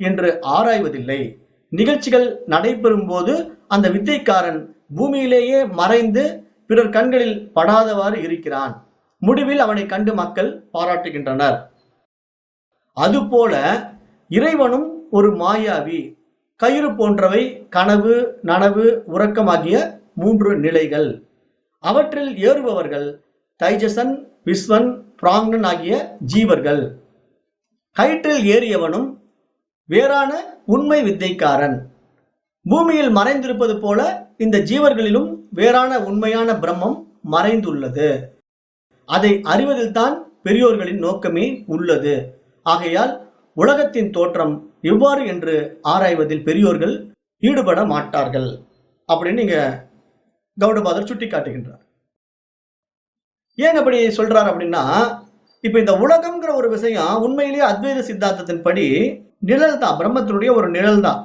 என்று ஆராய்வதில்லை. நிகழ்ச்சிகள் நடைபெறும் போது அந்த வித்தைக்காரன் பூமியிலேயே மறைந்து பிறர் கண்களில் படாதவாறு இருக்கிறான். முடிவில் அவனை கண்டு மக்கள் பாராட்டுகின்றனர். அதுபோல இறைவனும் ஒரு மாயாவி. கயிறு போன்றவை கனவு, நனவு, உறக்கமாகிய 3 நிலைகள். அவற்றில் ஏறுபவர்கள் தைஜசன், விஸ்வன், பிராங்னன் ஆகிய ஜீவர்கள். கயிற்றில் ஏறியவனும் வேறான உண்மை வித்தைக்காரன். பூமியில் மறைந்திருப்பது போல இந்த ஜீவர்களிலும் வேறான உண்மையான பிரம்மம் மறைந்துள்ளது. அதை அறிவதில்தான் பெரியோர்களின் நோக்கமே உள்ளது. ஆகையால் உலகத்தின் தோற்றம் எவ்வாறு என்று ஆராய்வதில் பெரியோர்கள் ஈடுபட மாட்டார்கள் அப்படின்னு இங்க கௌடபாதர் சுட்டி காட்டுகின்றார். ஏன் அப்படி சொல்றார் அப்படின்னா, இப்ப இந்த உலகம்ங்கிற ஒரு விஷயம் உண்மையிலேயே அத்வைத சித்தாந்தத்தின்படி நிழல் தான், பிரம்மத்தினுடைய ஒரு நிழல் தான்.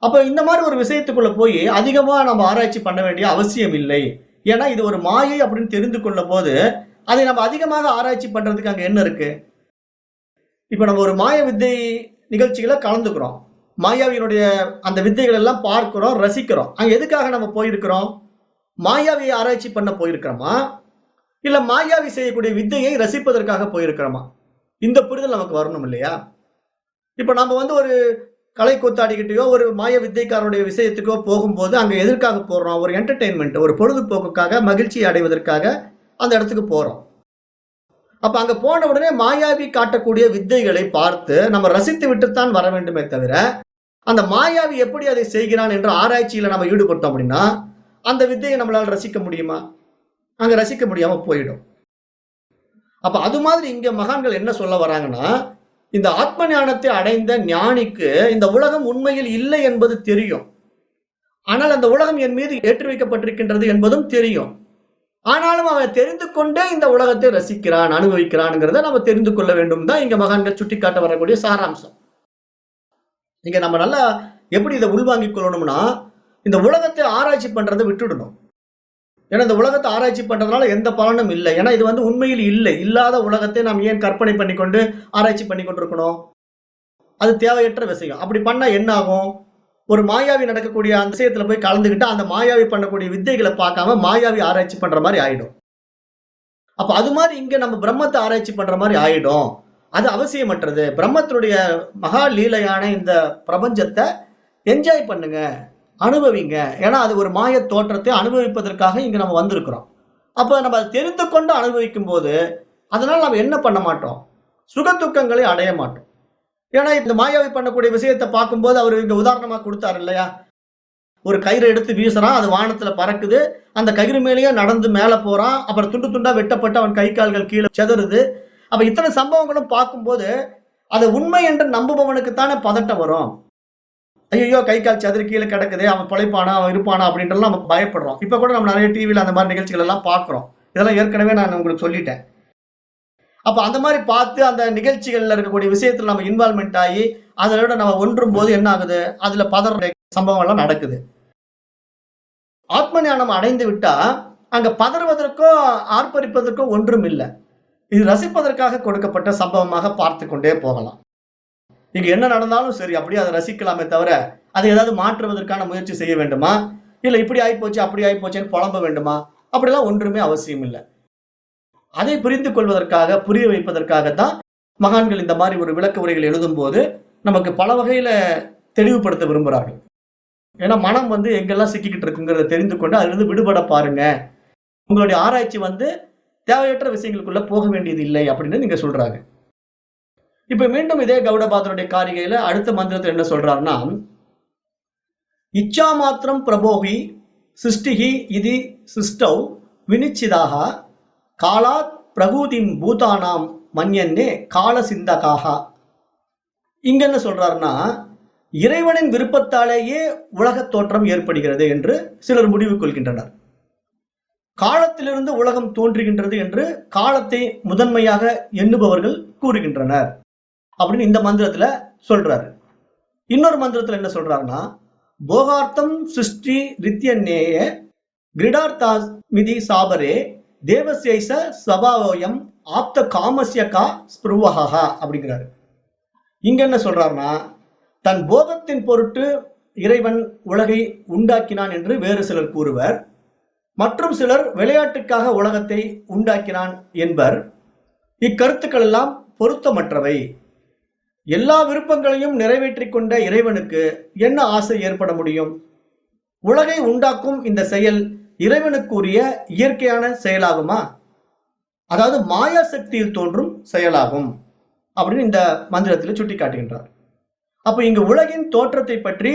அப்ப இந்த மாதிரி ஒரு விஷயத்துக்குள்ள போய் அதிகமா நம்ம ஆராய்ச்சி பண்ண வேண்டிய அவசியம் இல்லை. ஏன்னா இது ஒரு மாயை அப்படின்னு தெரிந்து கொள்ளும் போது அதை நம்ம அதிகமாக ஆராய்ச்சி பண்றதுக்கு அங்க என்ன இருக்கு? இப்ப நம்ம ஒரு மாய வித்தை நிகழ்ச்சிகளை கலந்துக்கிறோம். மாயாவியினுடைய அந்த வித்தைகள் எல்லாம் பார்க்கிறோம், ரசிக்கிறோம். அங்க எதுக்காக நம்ம போயிருக்கிறோம்? மாயாவியை ஆராய்ச்சி பண்ண போயிருக்கிறோமா, இல்ல மாயாவி செய்யக்கூடிய வித்தையை ரசிப்பதற்காக போயிருக்கிறோமா? இந்த புரிதல் நமக்கு வரணும் இல்லையா? இப்ப நம்ம ஒரு கலை கூத்தாடிக்கிட்டயோ ஒரு மாய வித்தைக்காரனுடைய விஷயத்துக்கோ போகும்போது அங்க எதற்காக போறோம்? ஒரு என்டர்டெயின்மெண்ட், ஒரு பொழுதுபோக்குக்காக, மகிழ்ச்சி அடைவதற்காக அந்த இடத்துக்கு போறோம். அப்ப அங்க போன உடனே மாயாவி காட்டக்கூடிய வித்தைகளை பார்த்து நம்ம ரசித்து விட்டுத்தான் வர வேண்டுமே தவிர, அந்த மாயாவி எப்படி அதை செய்கிறான் என்ற ஆராய்ச்சியில நம்ம ஈடுபட்டோம் அப்படின்னா அந்த வித்தையை நம்மளால ரசிக்க முடியுமா? அங்க ரசிக்க முடியாம போயிடும். அப்ப அது மாதிரி இங்க மகான்கள் என்ன சொல்ல வராங்கன்னா, இந்த ஆத்ம ஞானத்தை அடைந்த ஞானிக்கு இந்த உலகம் உண்மையில் இல்லை என்பது தெரியும். ஆனால் அந்த உலகம் என் மீது ஏற்றி வைக்கப்பட்டிருக்கின்றது என்பதும் தெரியும். ஆனாலும் அவன் தெரிந்து கொண்டே இந்த உலகத்தை ரசிக்கிறான், அனுபவிக்கிறான்ங்கிறத நம்ம தெரிந்து கொள்ள வேண்டும் தான் இங்க மகான்கள் சுட்டிக்காட்ட வரக்கூடிய சாராம்சம். இங்க நம்ம நல்லா எப்படி இதை உள்வாங்கிக் கொள்ளணும்னா, இந்த உலகத்தை ஆராய்ச்சி பண்றதை விட்டுடணும். ஏன்னா இந்த உலகத்தை ஆராய்ச்சி பண்றதுனால எந்த பலனும் இல்லை. ஏன்னா இது உண்மையில் இல்லை. இல்லாத உலகத்தை நாம் ஏன் கற்பனை பண்ணிக்கொண்டு ஆராய்ச்சி பண்ணி கொண்டிருக்கணும்? அது தேவையற்ற விஷயம். அப்படி பண்ணா என்ன ஆகும்? ஒரு மாயாவி நடக்கக்கூடிய அந்த விஷயத்துல போய் கலந்துக்கிட்டு அந்த மாயாவி பண்ணக்கூடிய வித்தைகளை பார்க்காம மாயாவி ஆராய்ச்சி பண்ற மாதிரி ஆயிடும். அப்ப அது மாதிரி இங்க நம்ம பிரம்மத்தை ஆராய்ச்சி பண்ற மாதிரி ஆயிடும். அது அவசியமற்றது. பிரம்மத்தினுடைய மகா லீலையான இந்த பிரபஞ்சத்தை என்ஜாய் பண்ணுங்க, அனுபவிங்க. ஏன்னா அது ஒரு மாய தோற்றத்தை அனுபவிப்பதற்காக இங்க நம்ம வந்திருக்கிறோம். அப்ப நம்ம அதை தெரிந்து கொண்டு அனுபவிக்கும் போது அதனால நம்ம என்ன பண்ண மாட்டோம்? சுக துக்கங்களை அடைய மாட்டோம். ஏன்னா இந்த மாயாவி பண்ணக்கூடிய விஷயத்தை பார்க்கும்போது அவர் இங்க உதாரணமா கொடுத்தாரு இல்லையா? ஒரு கயிறை எடுத்து வீசுறான், அது வானத்துல பறக்குது, அந்த கயிறு மேலேயே நடந்து மேல போறான், அப்புறம் துண்டு துண்டா வெட்டப்பட்டு அவன் கை கால்கள் கீழே செதறுது. அப்ப இத்தனை சம்பவங்களும் பார்க்கும்போது அது உண்மை என்று நம்புபவனுக்குத்தானே பதட்டம் வரும். ஐயோ கை கால் செதறி கீழே கிடக்குது, அவன் பிழைப்பானா, அவன் இருப்பானா அப்படின்றலாம் நம்ம பயப்படுறோம். இப்ப கூட நம்ம நிறைய டிவியில அந்த மாதிரி நிகழ்ச்சிகள் எல்லாம் பார்க்கிறோம். இதெல்லாம் ஏற்கனவே நான் உங்களுக்கு சொல்லிட்டேன். அப்ப அந்த மாதிரி பார்த்து அந்த நிகழ்ச்சிகள்ல இருக்கக்கூடிய விஷயத்துல நம்ம இன்வால்மெண்ட் ஆகி அதோட நம்ம ஒன்றும் போது என்ன ஆகுது? அதுல பதற சம்பவம் எல்லாம் நடக்குது. ஆத்ம ஞானம் அடைந்து விட்டா அங்க பதறுவதற்கோ ஆர்ப்பரிப்பதற்கோ ஒன்றும் இல்லை. இது ரசிப்பதற்காக கொடுக்கப்பட்ட சம்பவமாக பார்த்து கொண்டே போகலாம். இங்க என்ன நடந்தாலும் சரி அப்படியே அதை ரசிக்கலாமே தவிர அதை ஏதாவது மாற்றுவதற்கான முயற்சி செய்ய வேண்டுமா? இல்ல இப்படி ஆயிப்போச்சு அப்படி ஆயிப்போச்சுன்னு புலம்ப வேண்டுமா? அப்படிலாம் ஒன்றுமே அவசியம் இல்லை. அதை புரிந்து கொள்வதற்காக, புரிய வைப்பதற்காகத்தான் மகான்கள் இந்த மாதிரி ஒரு விளக்க உரைகள் எழுதும் போது நமக்கு பல வகையில தெளிவுபடுத்த விரும்புகிறார்கள். ஏன்னா மனம் எங்கெல்லாம் சிக்கிக்கிட்டு இருக்குங்கிறத தெரிந்து கொண்டு அதிலிருந்து விடுபட பாருங்க. உங்களுடைய ஆராய்ச்சி தேவையற்ற விஷயங்களுக்குள்ள போக வேண்டியது இல்லை அப்படின்னு நீங்க சொல்றாங்க. இப்ப மீண்டும் இதே கௌடபாதருடைய காரிகையில அடுத்த மந்திரத்தில் என்ன சொல்றாருன்னா, இச்சா மாத்திரம் பிரபோகி சிருஷ்டிகி இது சிருஷ்டௌ வினிச்சிதாக காலாத் பிரகூதிம் பூதானாம் மன்யன்னே கால சிந்தகாக. இங்க என்ன சொல்றாருன்னா, இறைவனின் விருப்பத்தாலேயே உலக தோற்றம் ஏற்படுகிறது என்று சிலர் முடிவு கொள்கின்றனர். காலத்திலிருந்து உலகம் தோன்றுகின்றது என்று காலத்தை முதன்மையாக எண்ணுபவர்கள் கூறுகின்றனர் அப்படின்னு இந்த மந்திரத்துல சொல்றாரு. இன்னொரு மந்திரத்துல என்ன சொல்றாருன்னா, போகார்த்தம் சிருஷ்டி ரித்யன்னேய கிரிடார்த்தா மிதி சாபரே தேவசேஷ சபாவோயம் ஆப்த காமஸ்ய கா ஸ்பிருவஹா அப்படிங்கிறாரு. இங்க என்ன சொல்றாருன்னா, தன் போகத்தின் பொருட்டு இறைவன் உலகை உண்டாக்கினான் என்று வேறு சிலர் கூறுவர். மற்றும் சிலர் விளையாட்டுக்காக உலகத்தை உண்டாக்கினான் என்பர். இக்கருத்துக்கள் எல்லாம் பொருத்தமற்றவை. எல்லா விருப்பங்களையும் நிறைவேற்றிக் கொண்ட இறைவனுக்கு என்ன ஆசை ஏற்பட முடியும்? உலகை உண்டாக்கும் இந்த செயல் இறைவனுக்குரிய இயற்கையான செயலாகுமா? அதாவது மாயா சக்தியில் தோன்றும் செயலாகும் அப்படின்னு இந்த மந்திரத்தில் சுட்டி காட்டுகின்றார். அப்ப இங்கு உலகின் தோற்றத்தை பற்றி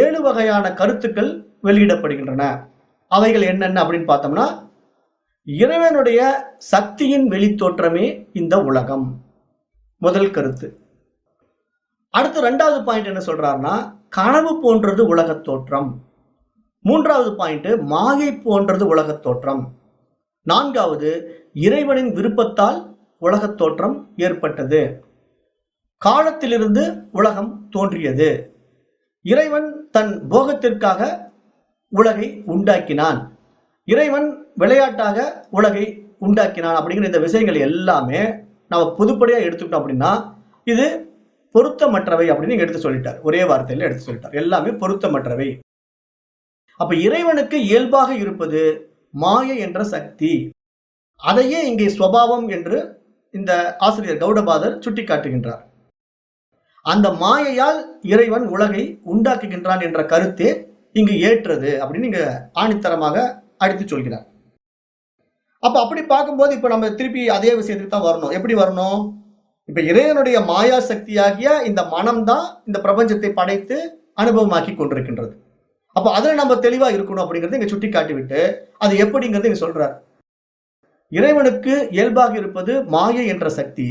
7 வகையான கருத்துக்கள் வெளியிடப்படுகின்றன. அவைகள் என்னென்ன அப்படின்னு பார்த்தோம்னா, இறைவனுடைய சக்தியின் வெளித்தோற்றமே இந்த உலகம், முதல் கருத்து. அடுத்து 2வது பாயிண்ட் என்ன சொல்றாருன்னா, கனவு போன்றது உலகத் தோற்றம். 3வது பாயிண்ட் மாயை போன்றது உலகத் தோற்றம். 4வது இறைவனின் விருப்பத்தால் உலகத் தோற்றம் ஏற்பட்டது. காலத்திலிருந்து உலகம் தோன்றியது. இறைவன் தன் போகத்திற்காக உலகை உண்டாக்கினான். இறைவன் விளையாட்டாக உலகை உண்டாக்கினான் அப்படிங்கிற இந்த விஷயங்கள் எல்லாமே நம்ம பொதுப்படையா எடுத்துக்கிட்டோம் அப்படின்னா இது பொருத்தமற்றவை அப்படின்னு எடுத்து சொல்லிட்டார். ஒரே வார்த்தையில எடுத்து சொல்லிட்டார், எல்லாமே பொருத்தமற்றவை. அப்ப இறைவனுக்கு இயல்பாக இருப்பது மாயை என்ற சக்தி. அதையே இங்கே ஸ்வபாவம் என்று இந்த ஆசிரியர் கௌடபாதர் சுட்டி காட்டுகின்றார். அந்த மாயையால் இறைவன் உலகை உண்டாக்குகின்றான் என்ற கருத்தே இங்கு ஏற்றது அப்படின்னு இங்க ஆணித்தரமாக அடித்து சொல்கிறார். அப்ப அப்படி பார்க்கும்போது இப்ப நம்ம திருப்பி அதே விஷயத்துக்கு தான் வரணும். எப்படி வரணும்? இப்ப இறைவனுடைய மாயா சக்தியாகிய இந்த மனம்தான் இந்த பிரபஞ்சத்தை படைத்து அனுபவமாக்கி கொண்டிருக்கின்றது. அப்ப அதுல நம்ம தெளிவா இருக்கணும் அப்படிங்கறத இங்க சுட்டி காட்டிவிட்டு அது எப்படிங்கிறது இங்க சொல்றார். இறைவனுக்கு இயல்பாக இருப்பது மாயை என்ற சக்தி,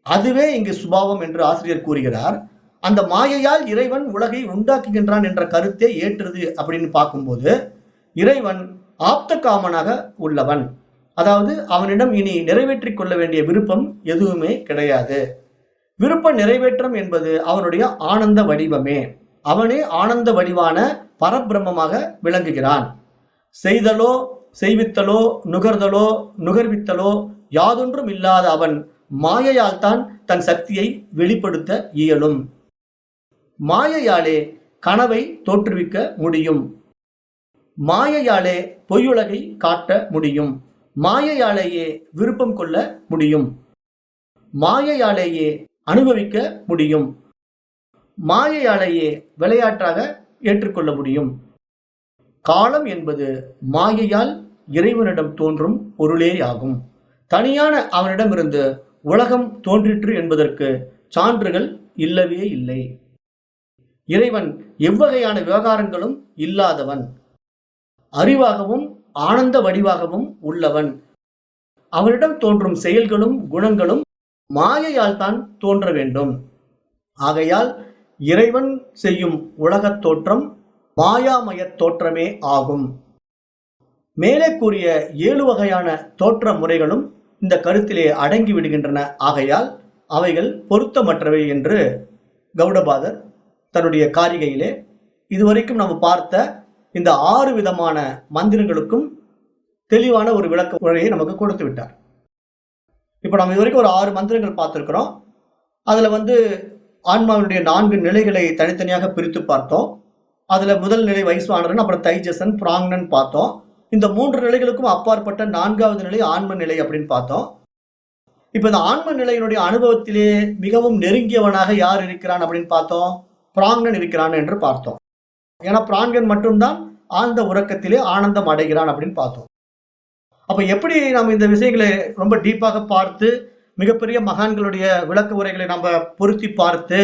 அதுவே இங்கு சுபாவம் என்று ஆசிரியர் கூறுகிறார். அந்த மாயையால் இறைவன் உலகை உண்டாக்குகின்றான் என்ற கருத்தை ஏற்றது அப்படின்னு பார்க்கும்போது இறைவன் ஆப்த காமனாக உள்ளவன். அதாவது அவனிடம் இனி நிறைவேற்றிக் கொள்ள வேண்டிய விருப்பம் எதுவுமே கிடையாது. விருப்ப நிறைவேற்றம் என்பது அவனுடைய ஆனந்த வடிவமே. அவனே ஆனந்த வடிவான பரபிரம்மமாக விளங்குகிறான். செய்தலோ செய்வித்தலோ நுகர்தலோ நுகர்வித்தலோ யாதொன்றும் இல்லாத அவன் மாயையால் தான் தன் சக்தியை வெளிப்படுத்த இயலும். மாயையாலே கனவை தோற்றுவிக்க முடியும். மாயையாலே பொய்யுலகை காட்ட முடியும். மாயையாலேயே விருப்பம் கொள்ள முடியும். மாயையாலேயே அனுபவிக்க முடியும். மாயையாலேயே விளையாட்டாக ஏற்றுக்கொள்ள முடியும். காலம் என்பது மாயையால் இறைவனிடம் தோன்றும் பொருளேயாகும். தனியான அவனிடமிருந்து உலகம் தோன்றிற்று என்பதற்கு சான்றுகள் இல்லவே இல்லை. இறைவன் எவ்வகையான விவகாரங்களும் இல்லாதவன், அறிவாகவும் ஆனந்த வடிவாகவும் உள்ளவன். அவனிடம் தோன்றும் செயல்களும் குணங்களும் மாயையால் தான் தோன்ற வேண்டும். ஆகையால் இறைவன் செய்யும் உலகத் தோற்றம் மாயாமய தோற்றமே ஆகும். மேலே கூறிய 7 வகையான தோற்ற முறைகளும் இந்த கருத்திலே அடங்கி விடுகின்றன. ஆகையால் அவைகள் பொருத்தமற்றவை என்று கௌடபாதர் தன்னுடைய காரிகையிலே இதுவரைக்கும் நம்ம பார்த்த இந்த 6 விதமான மந்திரங்களுக்கும் தெளிவான ஒரு விளக்க உரையை நமக்கு கொடுத்து விட்டார். இப்ப நம்ம இதுவரைக்கும் ஒரு 6 மந்திரங்கள் பார்த்திருக்கிறோம். அதுல ஆன்மாவினுடைய 4 நிலைகளை தனித்தனியாக பிரித்து பார்த்தோம். அதுல முதல் நிலை வைஸ்வானரன், அப்புறம் தைஜசன், பிராங்னன் பார்த்தோம். இந்த 3 நிலைகளுக்கும் அப்பாற்பட்ட 4வது நிலை ஆன்ம நிலை அப்படின்னு பார்த்தோம். இப்ப இந்த ஆன்ம நிலையினுடைய அனுபவத்திலே மிகவும் நெருங்கியவனாக யார் இருக்கிறான் அப்படின்னு பார்த்தோம்? பிராங்கன் இருக்கிறான் என்று பார்த்தோம். ஏன்னா பிராங்கன் மட்டும்தான் ஆழ்ந்த உறக்கத்திலே ஆனந்தம் அடைகிறான் அப்படின்னு பார்த்தோம். அப்ப எப்படி நம்ம இந்த விஷயங்களை ரொம்ப டீப்பாக பார்த்து மிகப்பெரிய மகான்களுடைய விளக்க உரைகளை நம்ம பொருத்தி பார்த்து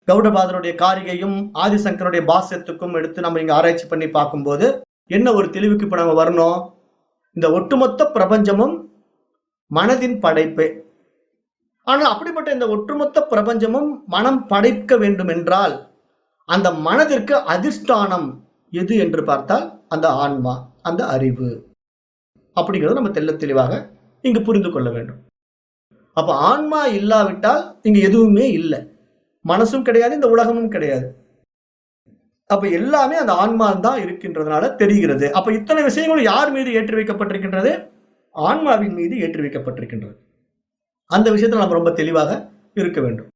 கௌடபாதருடைய காரிகையும் ஆதிசங்கருடைய பாஷ்யத்துக்கும் எடுத்து நம்ம இங்க ஆராய்ச்சி பண்ணி பார்க்கும்போது என்ன ஒரு தெளிவுக்கு இப்ப நம்ம வரணும்? இந்த ஒட்டுமொத்த பிரபஞ்சமும் மனதின் படைப்பு. ஆனால் அப்படிப்பட்ட இந்த ஒட்டுமொத்த பிரபஞ்சமும் மனம் படைக்க வேண்டும் என்றால் அந்த மனதிற்கு அதிஷ்டானம் எது என்று பார்த்தால் அந்த ஆன்மா, அந்த அறிவு அப்படிங்கிறத நம்ம தெள்ள தெளிவாக இங்கு புரிந்து கொள்ள வேண்டும். அப்ப ஆன்மா இல்லாவிட்டால் இங்க எதுவுமே இல்லை, மனசும் கிடையாது, இந்த உலகமும் கிடையாது. அப்ப எல்லாமே அந்த ஆன்மா தான் இருக்கின்றதுனால தெரிகிறது. அப்ப இத்தனை விஷயங்களும் யார் மீது ஏற்றி வைக்கப்பட்டிருக்கின்றது? ஆன்மாவின் மீது ஏற்றி வைக்கப்பட்டிருக்கின்றது. அந்த விஷயத்துல நம்ம ரொம்ப தெளிவாக இருக்க வேண்டும்.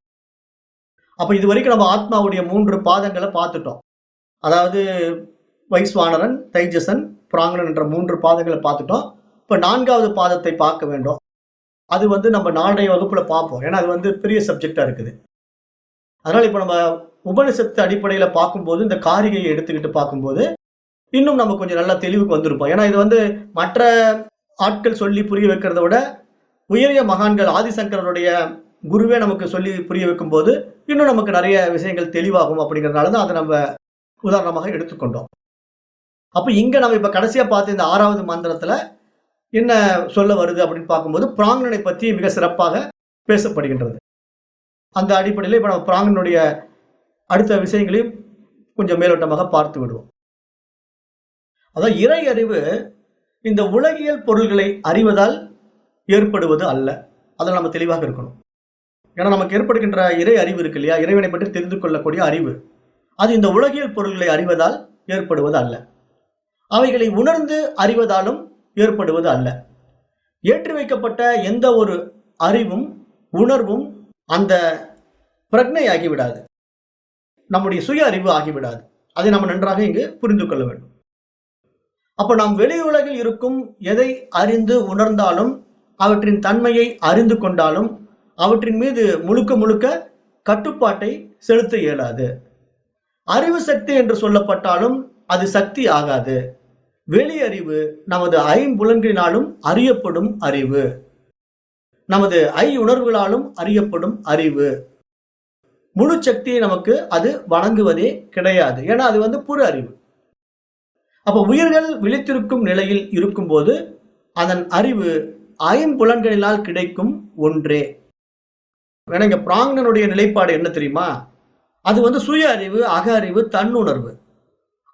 அப்ப இதுவரைக்கும் நம்ம ஆத்மாவுடைய 3 பாதங்களை பார்த்துட்டோம். அதாவது வைஸ்வானரன், தைஜசன், பிராங்கணன் என்ற 3 பாதங்களை பார்த்துட்டோம். இப்ப 4வது பாதத்தை பார்க்க வேண்டும். அது நம்ம நாளைய வகுப்புல பார்ப்போம். ஏன்னா அது பெரிய சப்ஜெக்டா இருக்குது. அதனால இப்ப நம்ம உபனிஷத்து அடிப்படையில பார்க்கும்போது, இந்த காரிகையை எடுத்துக்கிட்டு பார்க்கும்போது இன்னும் நம்ம கொஞ்சம் நல்லா தெளிவுக்கு வந்திருப்போம். ஏன்னா இது மற்ற ஆட்கள் சொல்லி புரிய வைக்கிறத விட உயரிய மகான்கள் ஆதிசங்கருடைய குருவே நமக்கு சொல்லி புரிய வைக்கும் போது இன்னும் நமக்கு நிறைய விஷயங்கள் தெளிவாகும். அப்படிங்கிறதுனாலதான் அதை நம்ம உதாரணமாக எடுத்துக்கொண்டோம். அப்ப இங்க நம்ம இப்ப கடைசியா பார்த்த இந்த 6வது மந்திரத்துல என்ன சொல்ல வருது அப்படின்னு பார்க்கும்போது பிராங்கணனை பற்றி மிக சிறப்பாக பேசப்படுகின்றது. அந்த அடிப்படையில் இப்ப நம்ம பிராங்கனுடைய அடுத்த விஷயங்களையும் கொஞ்சம் மேலோட்டமாக பார்த்து விடுவோம். அதாவது இறை அறிவு இந்த உலகியல் பொருள்களை அறிவதால் ஏற்படுவது அல்ல. அதில் நம்ம தெளிவாக இருக்கணும். ஏன்னா நமக்கு ஏற்படுகின்ற இறை அறிவு இருக்கு இல்லையா, இறைவனை பற்றி தெரிந்து கொள்ளக்கூடிய அறிவு, அது இந்த உலகியல் பொருள்களை அறிவதால் ஏற்படுவது அல்ல. அவைகளை உணர்ந்து அறிவதாலும் ஏற்படுவது அல்ல. ஏற்றி வைக்கப்பட்ட எந்த ஒரு அறிவும் உணர்வும் அந்த பிரக்ஞை ஆகிவிடாது, நம்முடைய சுய அறிவு ஆகிவிடாது. அதை நம்ம நன்றாக இங்கு புரிந்து கொள்ள வேண்டும். அப்ப நாம் வெளி உலகில் இருக்கும் எதை அறிந்து உணர்ந்தாலும், அவற்றின் தன்மையை அறிந்து கொண்டாலும், அவற்றின் மீது முழுக்க முழுக்க கட்டுப்பாட்டை செலுத்த இயலாது. அறிவு சக்தி என்று சொல்லப்பட்டாலும் அது சக்தி ஆகாது. வெளி அறிவு நமது ஐம்புலன்களினாலும் அறியப்படும் அறிவு, நமது உணர்வுகளாலும் அறியப்படும் அறிவு. முழு சக்தியை நமக்கு அது வழங்குவதே கிடையாது. ஏன்னா அது புற அறிவு. அப்ப உயிர்கள் விழித்திருக்கும் நிலையில் இருக்கும்போது அதன் அறிவு ஐம்புலன்களினால் கிடைக்கும் ஒன்றே. ஏன்னா இங்க பிராங்கணனுடைய நிலைப்பாடு என்ன தெரியுமா? அது சுய அறிவு, அக அறிவு, தன்னுணர்வு.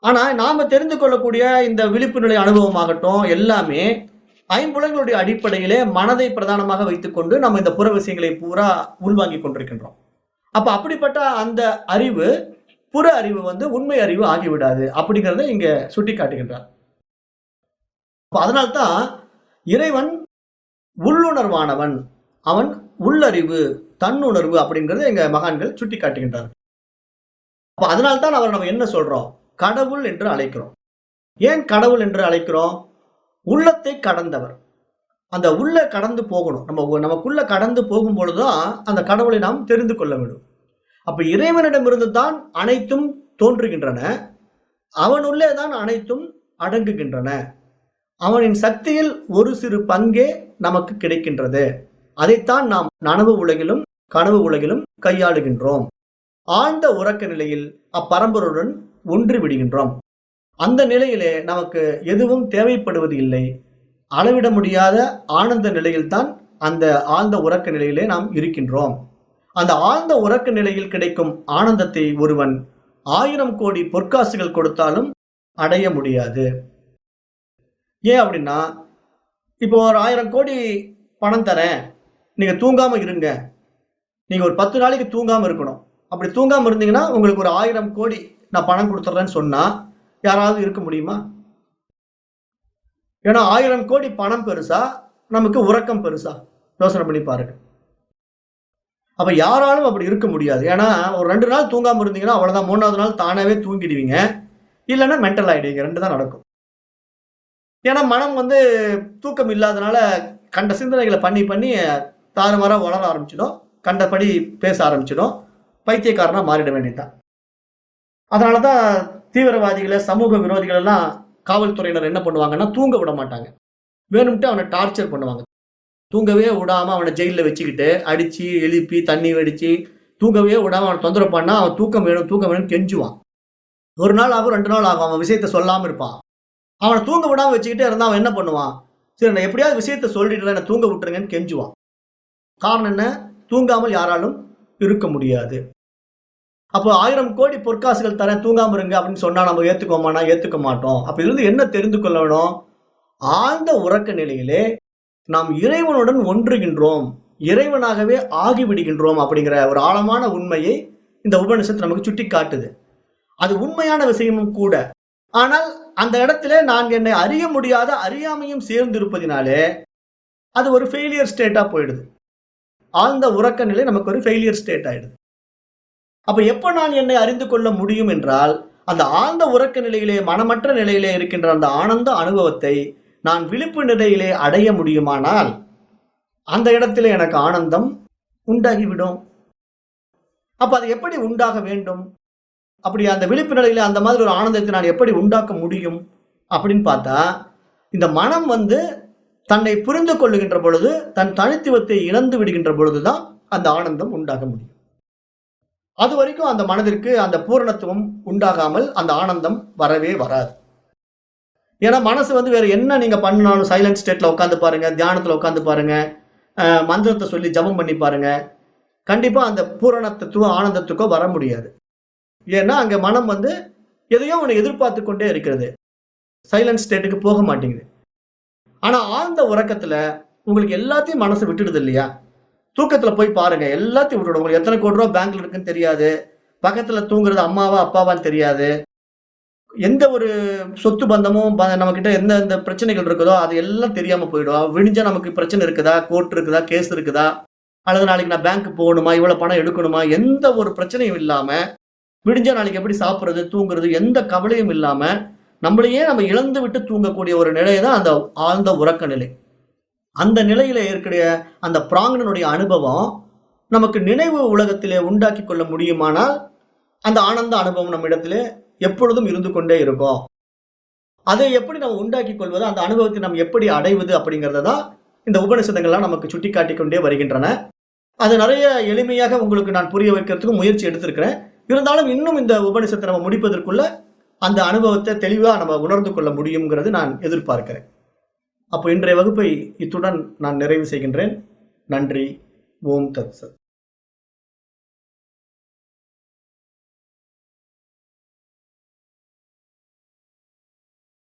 ஆனா நாம தெரிந்து கொள்ளக்கூடிய இந்த விழிப்பு நிலை அனுபவமாகட்டும் எல்லாமே ஐம்புலன்களுடைய அடிப்படையிலே மனதை பிரதானமாக வைத்துக்கொண்டு நம்ம இந்த புற விஷயங்களை பூரா உள்வாங்கிக் கொண்டிருக்கின்றோம். அப்ப அப்படிப்பட்ட அந்த அறிவு புற அறிவு உண்மை அறிவு ஆகிவிடாது அப்படிங்கிறத இங்க சுட்டி காட்டுகின்றார். அதனால்தான் இறைவன் உள்ளுணர்வானவன், அவன் உள்ளறிவு, தன்னுணர்வு அப்படிங்கறத எங்க மகான்கள் சுட்டி காட்டுகின்றார். அதனால்தான் அவர் நம்ம என்ன சொல்றோம்? கடவுள் என்று அழைக்கிறோம். ஏன் கடவுள் என்று அழைக்கிறோம்? உள்ளத்தை கடந்தவர். அந்த உள்ள கடந்து போகணும். நமக்குள்ள கடந்து போகும் பொழுதுதான் அந்த கடவுளை நாம் தெரிந்து கொள்ள வேண்டும். அப்ப இறைவனிடமிருந்து தான் அனைத்தும் தோன்றுகின்றன, அவனுள்ளே தான் அனைத்தும் அடங்குகின்றன. அவனின் சக்தியில் ஒரு சிறு பங்கே நமக்கு கிடைக்கின்றது. அதைத்தான் நாம் நனவு உலகிலும் கனவு உலகிலும் கையாளுகின்றோம். ஆழ்ந்த உறக்க நிலையில் அப்பரம்பருடன் ஒன்று விடுகின்றோம். அந்த நிலையிலே நமக்கு எதுவும் தேவைப்படுவது இல்லை. அளவிட முடியாத ஆனந்த நிலையில்தான் அந்த ஆழ்ந்த உறக்க நிலையிலே நாம் இருக்கின்றோம். அந்த ஆழ்ந்த உறக்க நிலையில் கிடைக்கும் ஆனந்தத்தை ஒருவன் 1000 கோடி பொற்காசுகள் கொடுத்தாலும் அடைய முடியாது. ஏன் அப்படின்னா, இப்போ ஒரு 1000 கோடி பணம் தரேன், நீங்க தூங்காம இருங்க, நீங்க ஒரு 10 நாளைக்கு தூங்காம இருக்கணும், அப்படி தூங்காம இருந்தீங்கன்னா உங்களுக்கு ஒரு 1000 கோடி நான் பணம் கொடுத்துட்றேன்னு சொன்னா யாராவது இருக்க முடியுமா? ஏன்னா 1000 கோடி பணம் பெருசா, நமக்கு உறக்கம் பெருசா? யோசனை பண்ணி பாருங்க. அப்ப யாராலும் அப்படி இருக்க முடியாது. ஏன்னா ஒரு 2 நாள் தூங்காம இருந்தீங்கன்னா அவ்வளவுதான், 3வது நாள் தானாவே தூங்கிடுவீங்க, இல்லைன்னா மென்டல் ஆயிடுவீங்க. 2 தான் நடக்கும். ஏன்னா மனம் தூக்கம் இல்லாதனால கண்ட சிந்தனைகளை பண்ணி பண்ணி தாறுமாறா வளர ஆரம்பிச்சிடும், கண்டபடி பேச ஆரம்பிச்சிடும், பைத்தியக்காரனா மாறிட வேண்டியதுதான். அதனாலதான் தீவிரவாதிகளை, சமூக விரோதிகள் எல்லாம் காவல்துறையினர் என்ன பண்ணுவாங்கன்னா தூங்க விட மாட்டாங்க, வேணும்ட்டு அவனை டார்ச்சர் பண்ணுவாங்க. தூங்கவே விடாம அவனை ஜெயில வச்சுக்கிட்டு அடிச்சு எழுப்பி தண்ணி வெடிச்சு தூங்கவே விடாம அவனை தொந்தரவு பண்ணா அவன் தூக்கம் வேணும்னு கெஞ்சுவான். ஒரு நாள் ஆகும், 2 நாள் ஆகும், அவன் விஷயத்த சொல்லாம இருப்பான். அவனை தூங்க விடாம வச்சுக்கிட்டே இருந்தா அவன் என்ன பண்ணுவான்? சரி, நான் எப்படியாவது விஷயத்த சொல்லிட்டு என்ன தூங்க விட்டுருங்கன்னு கெஞ்சுவான். காரணம் என்ன? தூங்காமல் யாராலும் இருக்க முடியாது. அப்போ 1000 கோடி பொற்காசுகள் தரேன் தூங்காம இருங்க அப்படின்னு சொன்னா நம்ம ஏத்துக்கோமானா? ஏத்துக்க மாட்டோம். அப்ப இதிலிருந்து என்ன தெரிந்து கொள்ள வேணும்? ஆழ்ந்த உறக்க நிலையிலே நாம் இறைவனுடன் ஒன்றுகின்றோம், இறைவனாகவே ஆகிவிடுகின்றோம் அப்படிங்கிற ஒரு ஆழமான உண்மையை இந்த உபநிஷத்து நமக்கு சுட்டி காட்டுது. அது உண்மையான விஷயமும் கூட. ஆனால் அந்த இடத்துல நான் என்னை அறிய முடியாத அறியாமையும் சேர்ந்திருப்பதினாலே அது ஒரு ஃபெயிலியர் ஸ்டேட்டா போயிடுது. ஆழ்ந்த உறக்க நிலை நமக்கு ஒரு ஃபெயிலியர் ஸ்டேட் ஆயிடுது. அப்ப எப்ப நான் என்னை அறிந்து கொள்ள முடியும் என்றால், அந்த ஆழ்ந்த உறக்க நிலையிலே மனமற்ற நிலையிலே இருக்கின்ற அந்த ஆனந்த அனுபவத்தை நான் விழிப்பு நிலையிலே அடைய முடியுமானால் அந்த இடத்துல எனக்கு ஆனந்தம் உண்டாகிவிடும். அப்ப அது எப்படி உண்டாக வேண்டும்? அப்படி அந்த விழிப்பு நிலையில அந்த மாதிரி ஒரு ஆனந்தத்தை நான் எப்படி உண்டாக்க முடியும் அப்படின்னு பார்த்தா, இந்த மனம் தன்னை புரிந்து கொள்ளுகின்ற பொழுது, தன் தனித்துவத்தை இழந்து விடுகின்ற பொழுதுதான் அந்த ஆனந்தம் உண்டாக முடியும். அது வரைக்கும் அந்த மனதிற்கு அந்த பூரணத்துவம் உண்டாகாமல் அந்த ஆனந்தம் வரவே வராது. ஏன்னா மனசு வேற என்ன நீங்க பண்ணாலும் சைலண்ட் ஸ்டேட்ல உட்காந்து பாருங்க, தியானத்துல உட்காந்து பாருங்க, மந்திரத்தை சொல்லி ஜபம் பண்ணி பாருங்க, கண்டிப்பா அந்த பூரணத்துவ ஆனந்தத்துக்கோ வர முடியாது. ஏன்னா அங்க மனம் எதையோ ஒண்ணு எதிர்பார்த்து கொண்டே இருக்கிறது, சைலண்ட் ஸ்டேட்டுக்கு போக மாட்டேங்குது. ஆனா ஆழ்ந்த உறக்கத்துல உங்களுக்கு எல்லாத்தையும் மனசு விட்டுடுது இல்லையா? தூக்கத்துல போய் பாருங்க, எல்லாத்தையும் விட்டுடும். உங்களுக்கு எத்தனை கோடி ரூபாய் பேங்க்ல இருக்குன்னு தெரியாது, பக்கத்துல தூங்குறது அம்மாவா அப்பாவான்னு தெரியாது, எந்த ஒரு சொத்து பந்தமும் நம்ம கிட்ட எந்த பிரச்சனைகள் இருக்குதோ அது எல்லாம் தெரியாம போயிடும். விடிஞ்சா நமக்கு பிரச்சனை இருக்குதா, கோர்ட் இருக்குதா, கேஸ் இருக்குதா, அல்லது நாளைக்கு நான் பேங்க் போகணுமா, இவ்வளவு பணம் எடுக்கணுமா, எந்த ஒரு பிரச்சனையும் இல்லாம விடிஞ்சா நாளைக்கு எப்படி சாப்பிடுறது, தூங்குறது, எந்த கவலையும் இல்லாம நம்மளையே நம்ம இழந்து விட்டு தூங்கக்கூடிய ஒரு நிலைதான் அந்த ஆழ்ந்த உறக்க நிலை. அந்த நிலையில இருக்கக்கூடிய அந்த பிராங்கனுடைய அனுபவம் நமக்கு நினைவு உலகத்திலே உண்டாக்கி கொள்ள முடியுமானால் அந்த ஆனந்த அனுபவம் நம்ம இடத்திலே எப்பொழுதும் இருந்து கொண்டே இருக்கும். அதை எப்படி நம்ம உண்டாக்கி கொள்வது, அந்த அனுபவத்தை நம்ம எப்படி அடைவது அப்படிங்கறத தான் இந்த உபநிஷதங்கள்லாம் நமக்கு சுட்டி காட்டிக் கொண்டே வருகின்றன. அது நிறைய எளிமையாக உங்களுக்கு நான் புரிய வைக்கிறதுக்கு முயற்சி எடுத்திருக்கிறேன். இருந்தாலும் இன்னும் இந்த உபநிஷத்தை நம்ம முடிப்பதற்குள்ள அந்த அனுபவத்தை தெளிவா நம்ம உணர்ந்து கொள்ள முடியுங்கிறது நான் எதிர்பார்க்கிறேன். அப்போ இன்றைய வகுப்பை இத்துடன் நான் நிறைவு செய்கின்றேன். நன்றி. ஓம் தத் சத்.